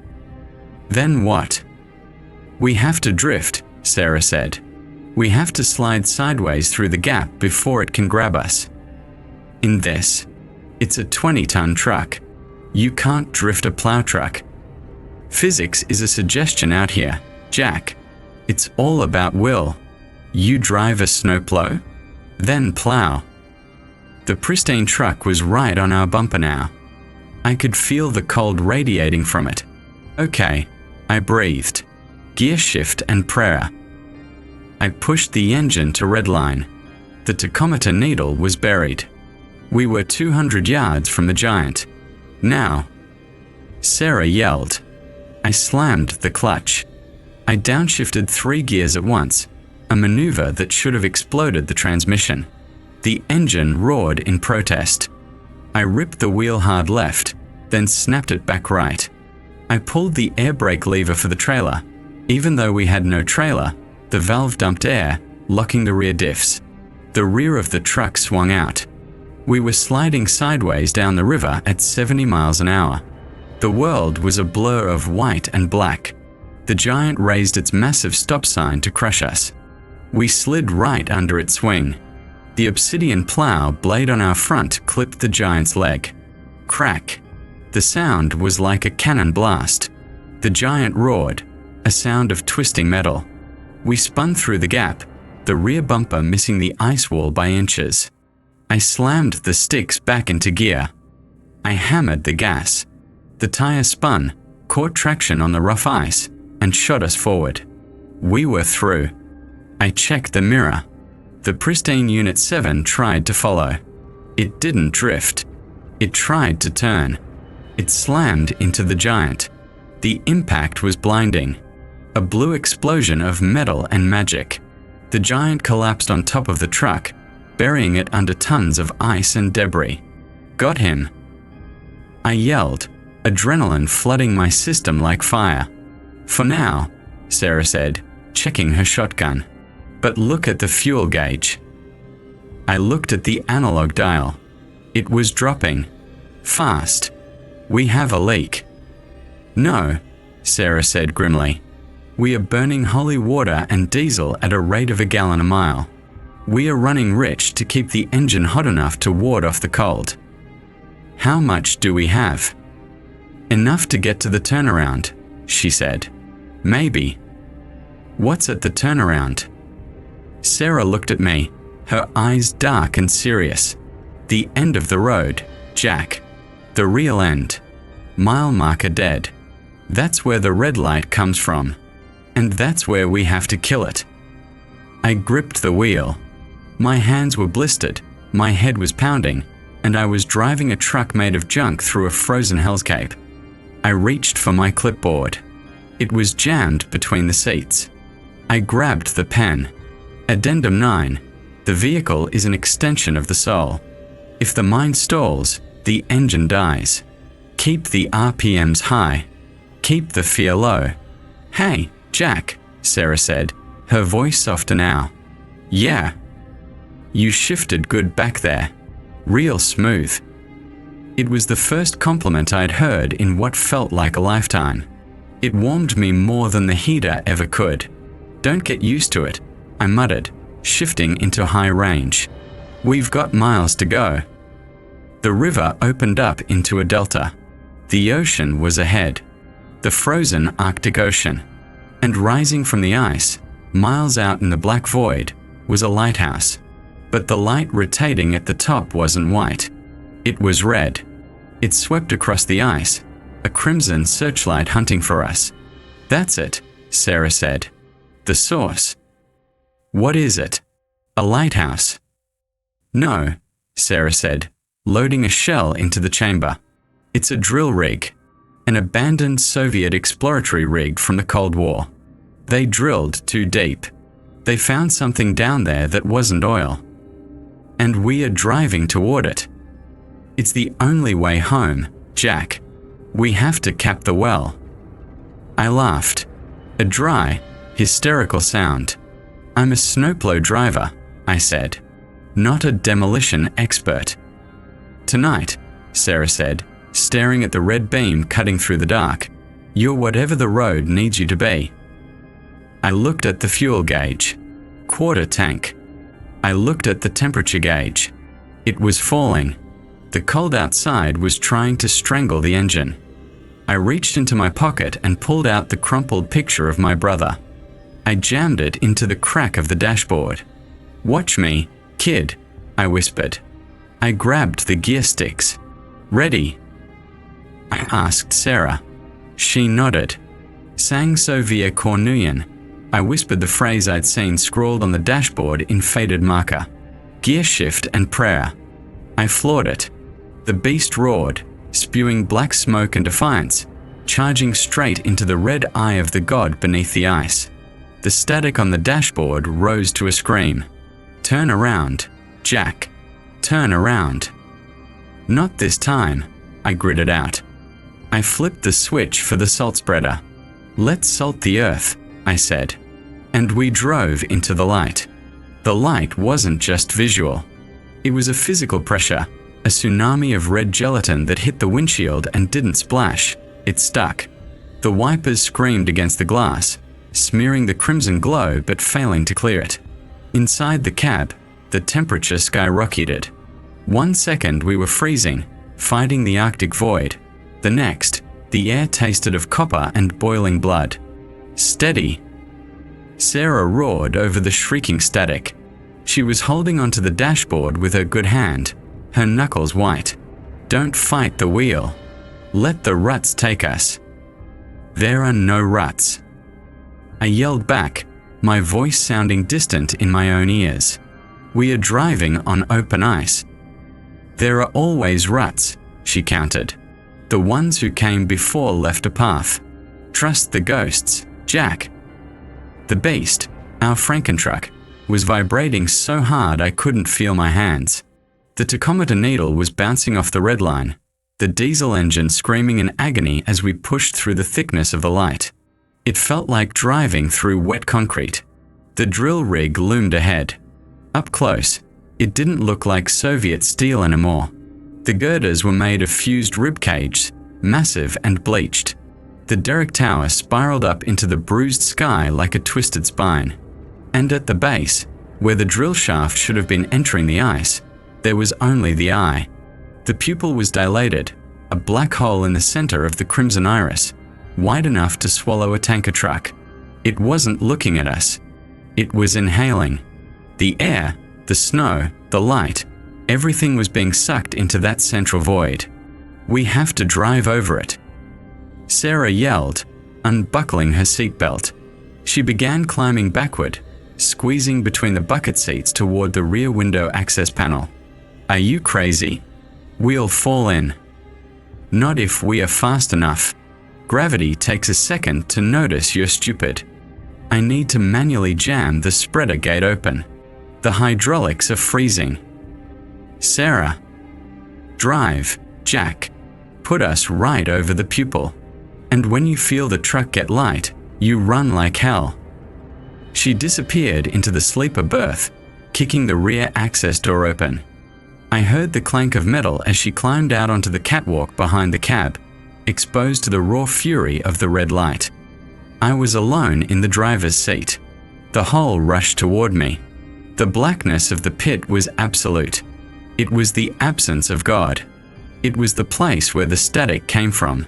Then what? We have to drift, Sarah said. We have to slide sideways through the gap before it can grab us. In this, it's a 20-ton truck. You can't drift a plow truck. Physics is a suggestion out here, Jack. It's all about will. You drive a snowplow, then plow. The pristine truck was right on our bumper now. I could feel the cold radiating from it. Okay, I breathed. Gear shift and prayer. I pushed the engine to redline. The tachometer needle was buried. We were 200 yards from the giant. Now. Sarah yelled. I slammed the clutch. I downshifted 3 gears at once, a maneuver that should have exploded the transmission. The engine roared in protest. I ripped the wheel hard left, then snapped it back right. I pulled the air brake lever for the trailer. Even though we had no trailer, the valve dumped air, locking the rear diffs. The rear of the truck swung out. We were sliding sideways down the river at 70 miles an hour. The world was a blur of white and black. The giant raised its massive stop sign to crush us. We slid right under its swing. The obsidian plow blade on our front clipped the giant's leg. Crack. The sound was like a cannon blast. The giant roared, a sound of twisting metal. We spun through the gap, the rear bumper missing the ice wall by inches. I slammed the sticks back into gear. I hammered the gas. The tire spun, caught traction on the rough ice, and shot us forward. We were through. I checked the mirror. The pristine Unit 7 tried to follow. It didn't drift. It tried to turn. It slammed into the giant. The impact was blinding. A blue explosion of metal and magic. The giant collapsed on top of the truck, burying it under tons of ice and debris. Got him! I yelled, adrenaline flooding my system like fire. For now, Sarah said, checking her shotgun. But look at the fuel gauge. I looked at the analog dial. It was dropping. Fast. We have a leak. No, Sarah said grimly. We are burning holy water and diesel at a rate of a gallon a mile. We are running rich to keep the engine hot enough to ward off the cold. How much do we have? Enough to get to the turnaround, she said. Maybe. What's at the turnaround? Sarah looked at me, her eyes dark and serious. The end of the road, Jack. The real end. Mile marker dead. That's where the red light comes from. And that's where we have to kill it. I gripped the wheel. My hands were blistered, my head was pounding, and I was driving a truck made of junk through a frozen hellscape. I reached for my clipboard. It was jammed between the seats. I grabbed the pen. Addendum 9. The vehicle is an extension of the soul. If the mind stalls, the engine dies. Keep the RPMs high. Keep the fear low. Hey, Jack, Sarah said, her voice softer now. Yeah. You shifted good back there. Real smooth. It was the first compliment I'd heard in what felt like a lifetime. It warmed me more than the heater ever could. Don't get used to it, I muttered, shifting into high range. We've got miles to go. The river opened up into a delta. The ocean was ahead. The frozen Arctic Ocean. And rising from the ice, miles out in the black void, was a lighthouse. But the light rotating at the top wasn't white. It was red. It swept across the ice, a crimson searchlight hunting for us. That's it, Sarah said. The source. What is it? A lighthouse? No, Sarah said, loading a shell into the chamber. It's a drill rig. An abandoned Soviet exploratory rig from the Cold War. They drilled too deep. They found something down there that wasn't oil. And we are driving toward it. It's the only way home, Jack. We have to cap the well. I laughed. A dry, hysterical sound. I'm a snowplow driver, I said. Not a demolition expert. Tonight, Sarah said, staring at the red beam cutting through the dark. You're whatever the road needs you to be. I looked at the fuel gauge. Quarter tank. I looked at the temperature gauge. It was falling. The cold outside was trying to strangle the engine. I reached into my pocket and pulled out the crumpled picture of my brother. I jammed it into the crack of the dashboard. Watch me, kid, I whispered. I grabbed the gear sticks. Ready? I asked Sarah. She nodded. Sang Sovia Kornuyan. I whispered the phrase I'd seen scrawled on the dashboard in faded marker. Gear shift and prayer. I floored it. The beast roared, spewing black smoke and defiance, charging straight into the red eye of the god beneath the ice. The static on the dashboard rose to a scream. Turn around, Jack. Turn around. Not this time, I gritted out. I flipped the switch for the salt spreader. Let's salt the earth, I said. And we drove into the light. The light wasn't just visual. It was a physical pressure, a tsunami of red gelatin that hit the windshield and didn't splash. It stuck. The wipers screamed against the glass, smearing the crimson glow but failing to clear it. Inside the cab, the temperature skyrocketed. 1 second we were freezing, fighting the Arctic void. The next, the air tasted of copper and boiling blood. Steady. Sarah roared over the shrieking static. She was holding onto the dashboard with her good hand, her knuckles white. Don't fight the wheel. Let the ruts take us. There are no ruts. I yelled back, my voice sounding distant in my own ears. We are driving on open ice. There are always ruts, she countered. The ones who came before left a path. Trust the ghosts, Jack. The beast, our Frankentruck, was vibrating so hard I couldn't feel my hands. The tachometer needle was bouncing off the red line, the diesel engine screaming in agony as we pushed through the thickness of the light. It felt like driving through wet concrete. The drill rig loomed ahead. Up close, it didn't look like Soviet steel anymore. The girders were made of fused ribcage, massive and bleached. The derrick tower spiraled up into the bruised sky like a twisted spine. And at the base, where the drill shaft should have been entering the ice, there was only the eye. The pupil was dilated, a black hole in the center of the crimson iris, wide enough to swallow a tanker truck. It wasn't looking at us. It was inhaling. The air, the snow, the light, everything was being sucked into that central void. We have to drive over it. Sarah yelled, unbuckling her seatbelt. She began climbing backward, squeezing between the bucket seats toward the rear window access panel. Are you crazy? We'll fall in. Not if we are fast enough. Gravity takes a second to notice you're stupid. I need to manually jam the spreader gate open. The hydraulics are freezing. Sarah. Drive, Jack. Put us right over the pupil. And when you feel the truck get light, you run like hell. She disappeared into the sleeper berth, kicking the rear access door open. I heard the clank of metal as she climbed out onto the catwalk behind the cab, exposed to the raw fury of the red light. I was alone in the driver's seat. The hole rushed toward me. The blackness of the pit was absolute. It was the absence of God. It was the place where the static came from.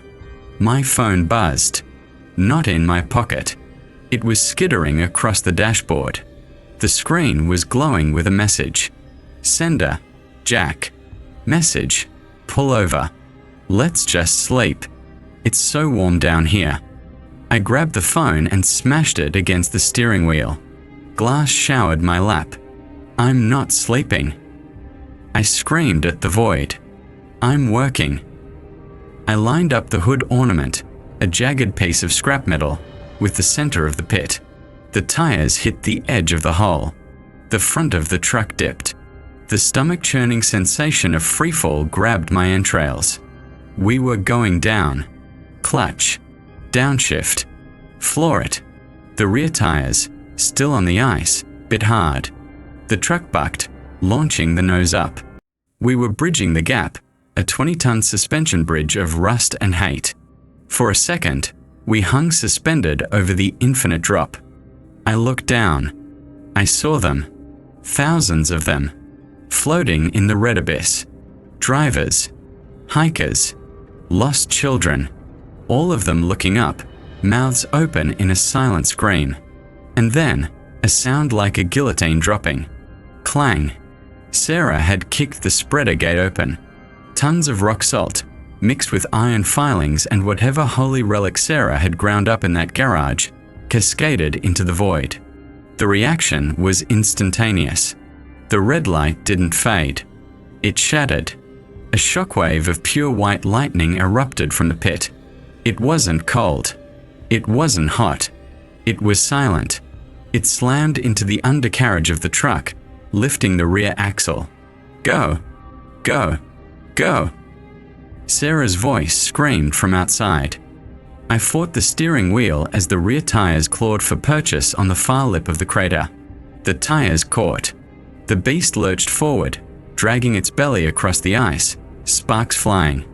My phone buzzed. Not in my pocket. It was skittering across the dashboard. The screen was glowing with a message. Sender, Jack. Message, pull over. Let's just sleep. It's so warm down here. I grabbed the phone and smashed it against the steering wheel. Glass showered my lap. I'm not sleeping. I screamed at the void. I'm working. I lined up the hood ornament, a jagged piece of scrap metal, with the center of the pit. The tires hit the edge of the hole. The front of the truck dipped. The stomach-churning sensation of freefall grabbed my entrails. We were going down. Clutch. Downshift. Floor it. The rear tires, still on the ice, bit hard. The truck bucked, launching the nose up. We were bridging the gap, a 20-ton suspension bridge of rust and hate. For a second, we hung suspended over the infinite drop. I looked down. I saw them. Thousands of them. Floating in the red abyss. Drivers. Hikers. Lost children. All of them looking up, mouths open in a silent scream. And then, a sound like a guillotine dropping. Clang. Sarah had kicked the spreader gate open. Tons of rock salt, mixed with iron filings and whatever holy relic Sarah had ground up in that garage, cascaded into the void. The reaction was instantaneous. The red light didn't fade. It shattered. A shockwave of pure white lightning erupted from the pit. It wasn't cold. It wasn't hot. It was silent. It slammed into the undercarriage of the truck, lifting the rear axle. Go! Go! Go! Sarah's voice screamed from outside. I fought the steering wheel as the rear tires clawed for purchase on the far lip of the crater. The tires caught. The beast lurched forward, dragging its belly across the ice, sparks flying.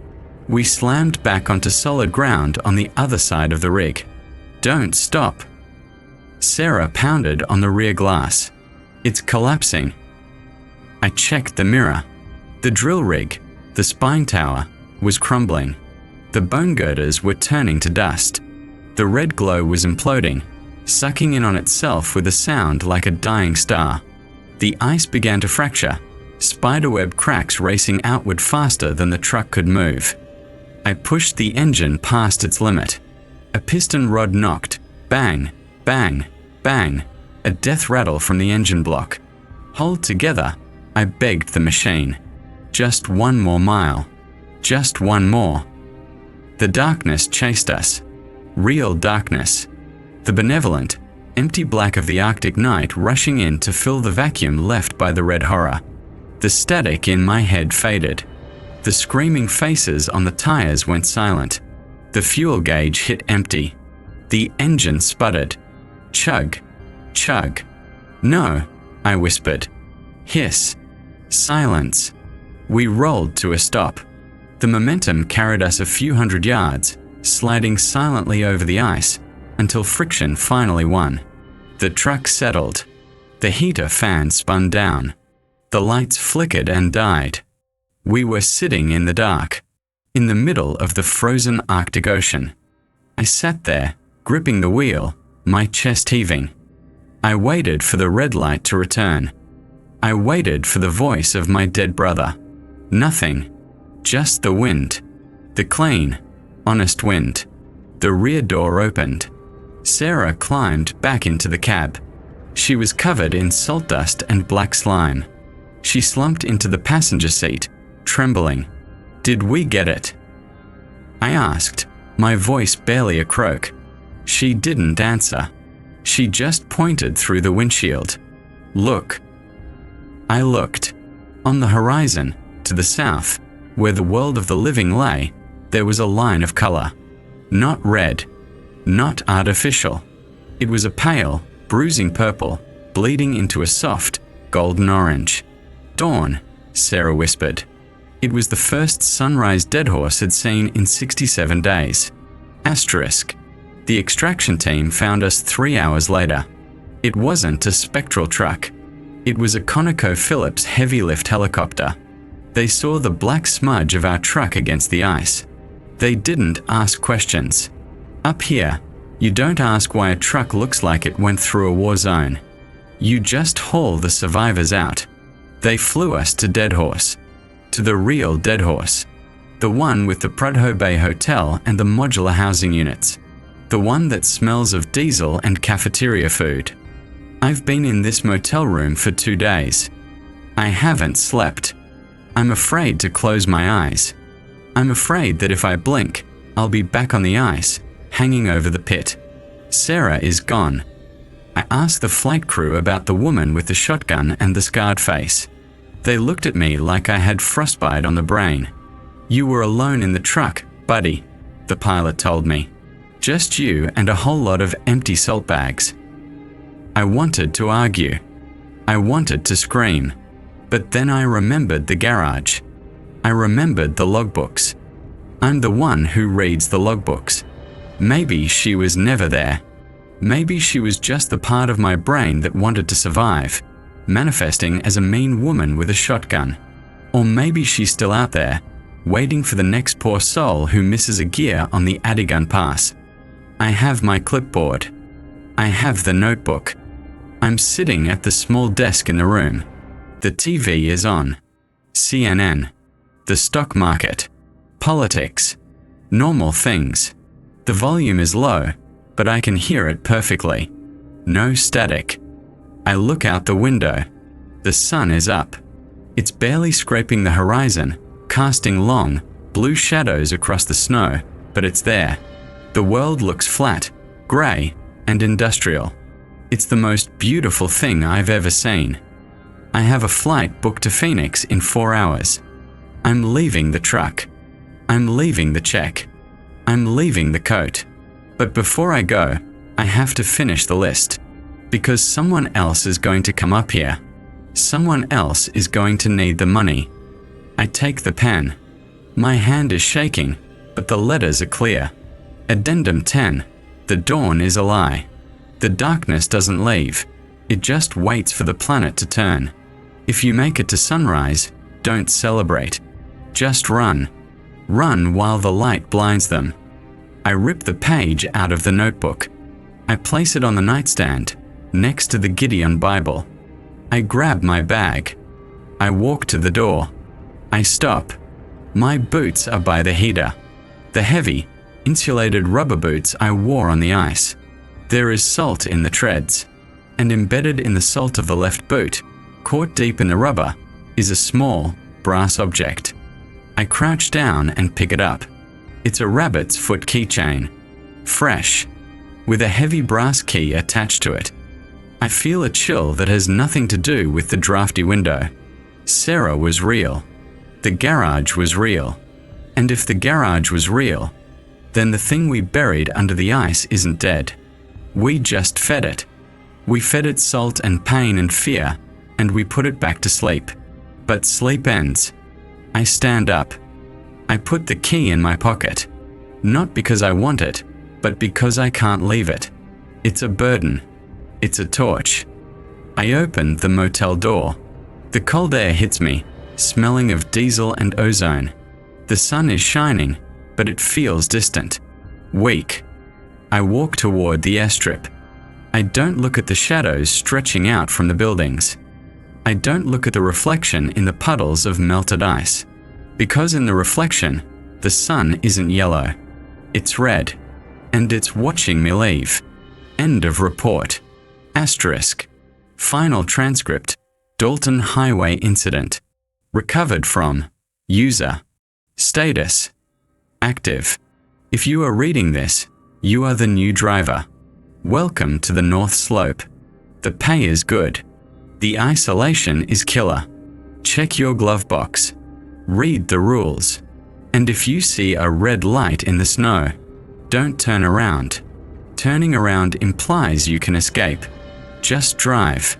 We slammed back onto solid ground on the other side of the rig. Don't stop! Sarah pounded on the rear glass. It's collapsing. I checked the mirror. The drill rig, the spine tower, was crumbling. The bone girders were turning to dust. The red glow was imploding, sucking in on itself with a sound like a dying star. The ice began to fracture, spiderweb cracks racing outward faster than the truck could move. I pushed the engine past its limit. A piston rod knocked. Bang, bang, bang, a death rattle from the engine block. Hold together, I begged the machine. Just one more mile. Just one more. The darkness chased us. Real darkness. The benevolent, empty black of the Arctic night rushing in to fill the vacuum left by the red horror. The static in my head faded. The screaming faces on the tires went silent. The fuel gauge hit empty. The engine sputtered. Chug. Chug. No, I whispered. Hiss. Silence. We rolled to a stop. The momentum carried us a few hundred yards, sliding silently over the ice, until friction finally won. The truck settled. The heater fan spun down. The lights flickered and died. We were sitting in the dark, in the middle of the frozen Arctic Ocean. I sat there, gripping the wheel, my chest heaving. I waited for the red light to return. I waited for the voice of my dead brother. Nothing. Just the wind. The clean, honest wind. The rear door opened. Sarah climbed back into the cab. She was covered in salt dust and black slime. She slumped into the passenger seat, trembling. Did we get it? I asked, my voice barely a croak. She didn't answer. She just pointed through the windshield. Look. I looked. On the horizon, to the south, where the world of the living lay, there was a line of color. Not red. Not artificial. It was a pale, bruising purple, bleeding into a soft, golden orange. Dawn, Sarah whispered. It was the first sunrise Deadhorse had seen in 67 days. Asterisk. The extraction team found us 3 hours later. It wasn't a spectral truck. It was a ConocoPhillips heavy-lift helicopter. They saw the black smudge of our truck against the ice. They didn't ask questions. Up here, you don't ask why a truck looks like it went through a war zone. You just haul the survivors out. They flew us to Deadhorse. To the real Deadhorse. The one with the Prudhoe Bay Hotel and the modular housing units. The one that smells of diesel and cafeteria food. I've been in this motel room for 2 days. I haven't slept. I'm afraid to close my eyes. I'm afraid that if I blink, I'll be back on the ice, hanging over the pit. Sarah is gone. I asked the flight crew about the woman with the shotgun and the scarred face. They looked at me like I had frostbite on the brain. You were alone in the truck, buddy, the pilot told me. Just you and a whole lot of empty salt bags. I wanted to argue. I wanted to scream. But then I remembered the garage. I remembered the logbooks. I'm the one who reads the logbooks. Maybe she was never there. Maybe she was just the part of my brain that wanted to survive, manifesting as a mean woman with a shotgun. Or maybe she's still out there, waiting for the next poor soul who misses a gear on the Adigun Pass. I have my clipboard. I have the notebook. I'm sitting at the small desk in the room. The TV is on. CNN. The stock market. Politics. Normal things. The volume is low, but I can hear it perfectly. No static. I look out the window. The sun is up. It's barely scraping the horizon, casting long, blue shadows across the snow, but it's there. The world looks flat, grey, and industrial. It's the most beautiful thing I've ever seen. I have a flight booked to Phoenix in 4 hours. I'm leaving the truck. I'm leaving the check. I'm leaving the coat. But before I go, I have to finish the list. Because someone else is going to come up here. Someone else is going to need the money. I take the pen. My hand is shaking, but the letters are clear. Addendum 10. The dawn is a lie. The darkness doesn't leave. It just waits for the planet to turn. If you make it to sunrise, don't celebrate. Just run. Run while the light blinds them. I rip the page out of the notebook. I place it on the nightstand, next to the Gideon Bible. I grab my bag. I walk to the door. I stop. My boots are by the heater. The heavy, insulated rubber boots I wore on the ice. There is salt in the treads, and embedded in the salt of the left boot, caught deep in the rubber, is a small, brass object. I crouch down and pick it up. It's a rabbit's foot keychain. Fresh. with a heavy brass key attached to it. I feel a chill that has nothing to do with the drafty window. Sarah was real. The garage was real. And if the garage was real, then the thing we buried under the ice isn't dead. We just fed it. We fed it salt and pain and fear, and we put it back to sleep. But sleep ends. I stand up. I put the key in my pocket. Not because I want it, but because I can't leave it. It's a burden. It's a torch. I open the motel door. The cold air hits me, smelling of diesel and ozone. The sun is shining, but it feels distant. Weak. I walk toward the airstrip. I don't look at the shadows stretching out from the buildings. I don't look at the reflection in the puddles of melted ice. Because in the reflection, the sun isn't yellow. It's red. And it's watching me leave. End of report. Asterisk. Final transcript. Dalton Highway incident. Recovered from. User. Status. Active. If you are reading this, you are the new driver. Welcome to the North Slope. The pay is good. The isolation is killer. Check your glove box. Read the rules. And if you see a red light in the snow, don't turn around. Turning around implies you can escape. Just drive.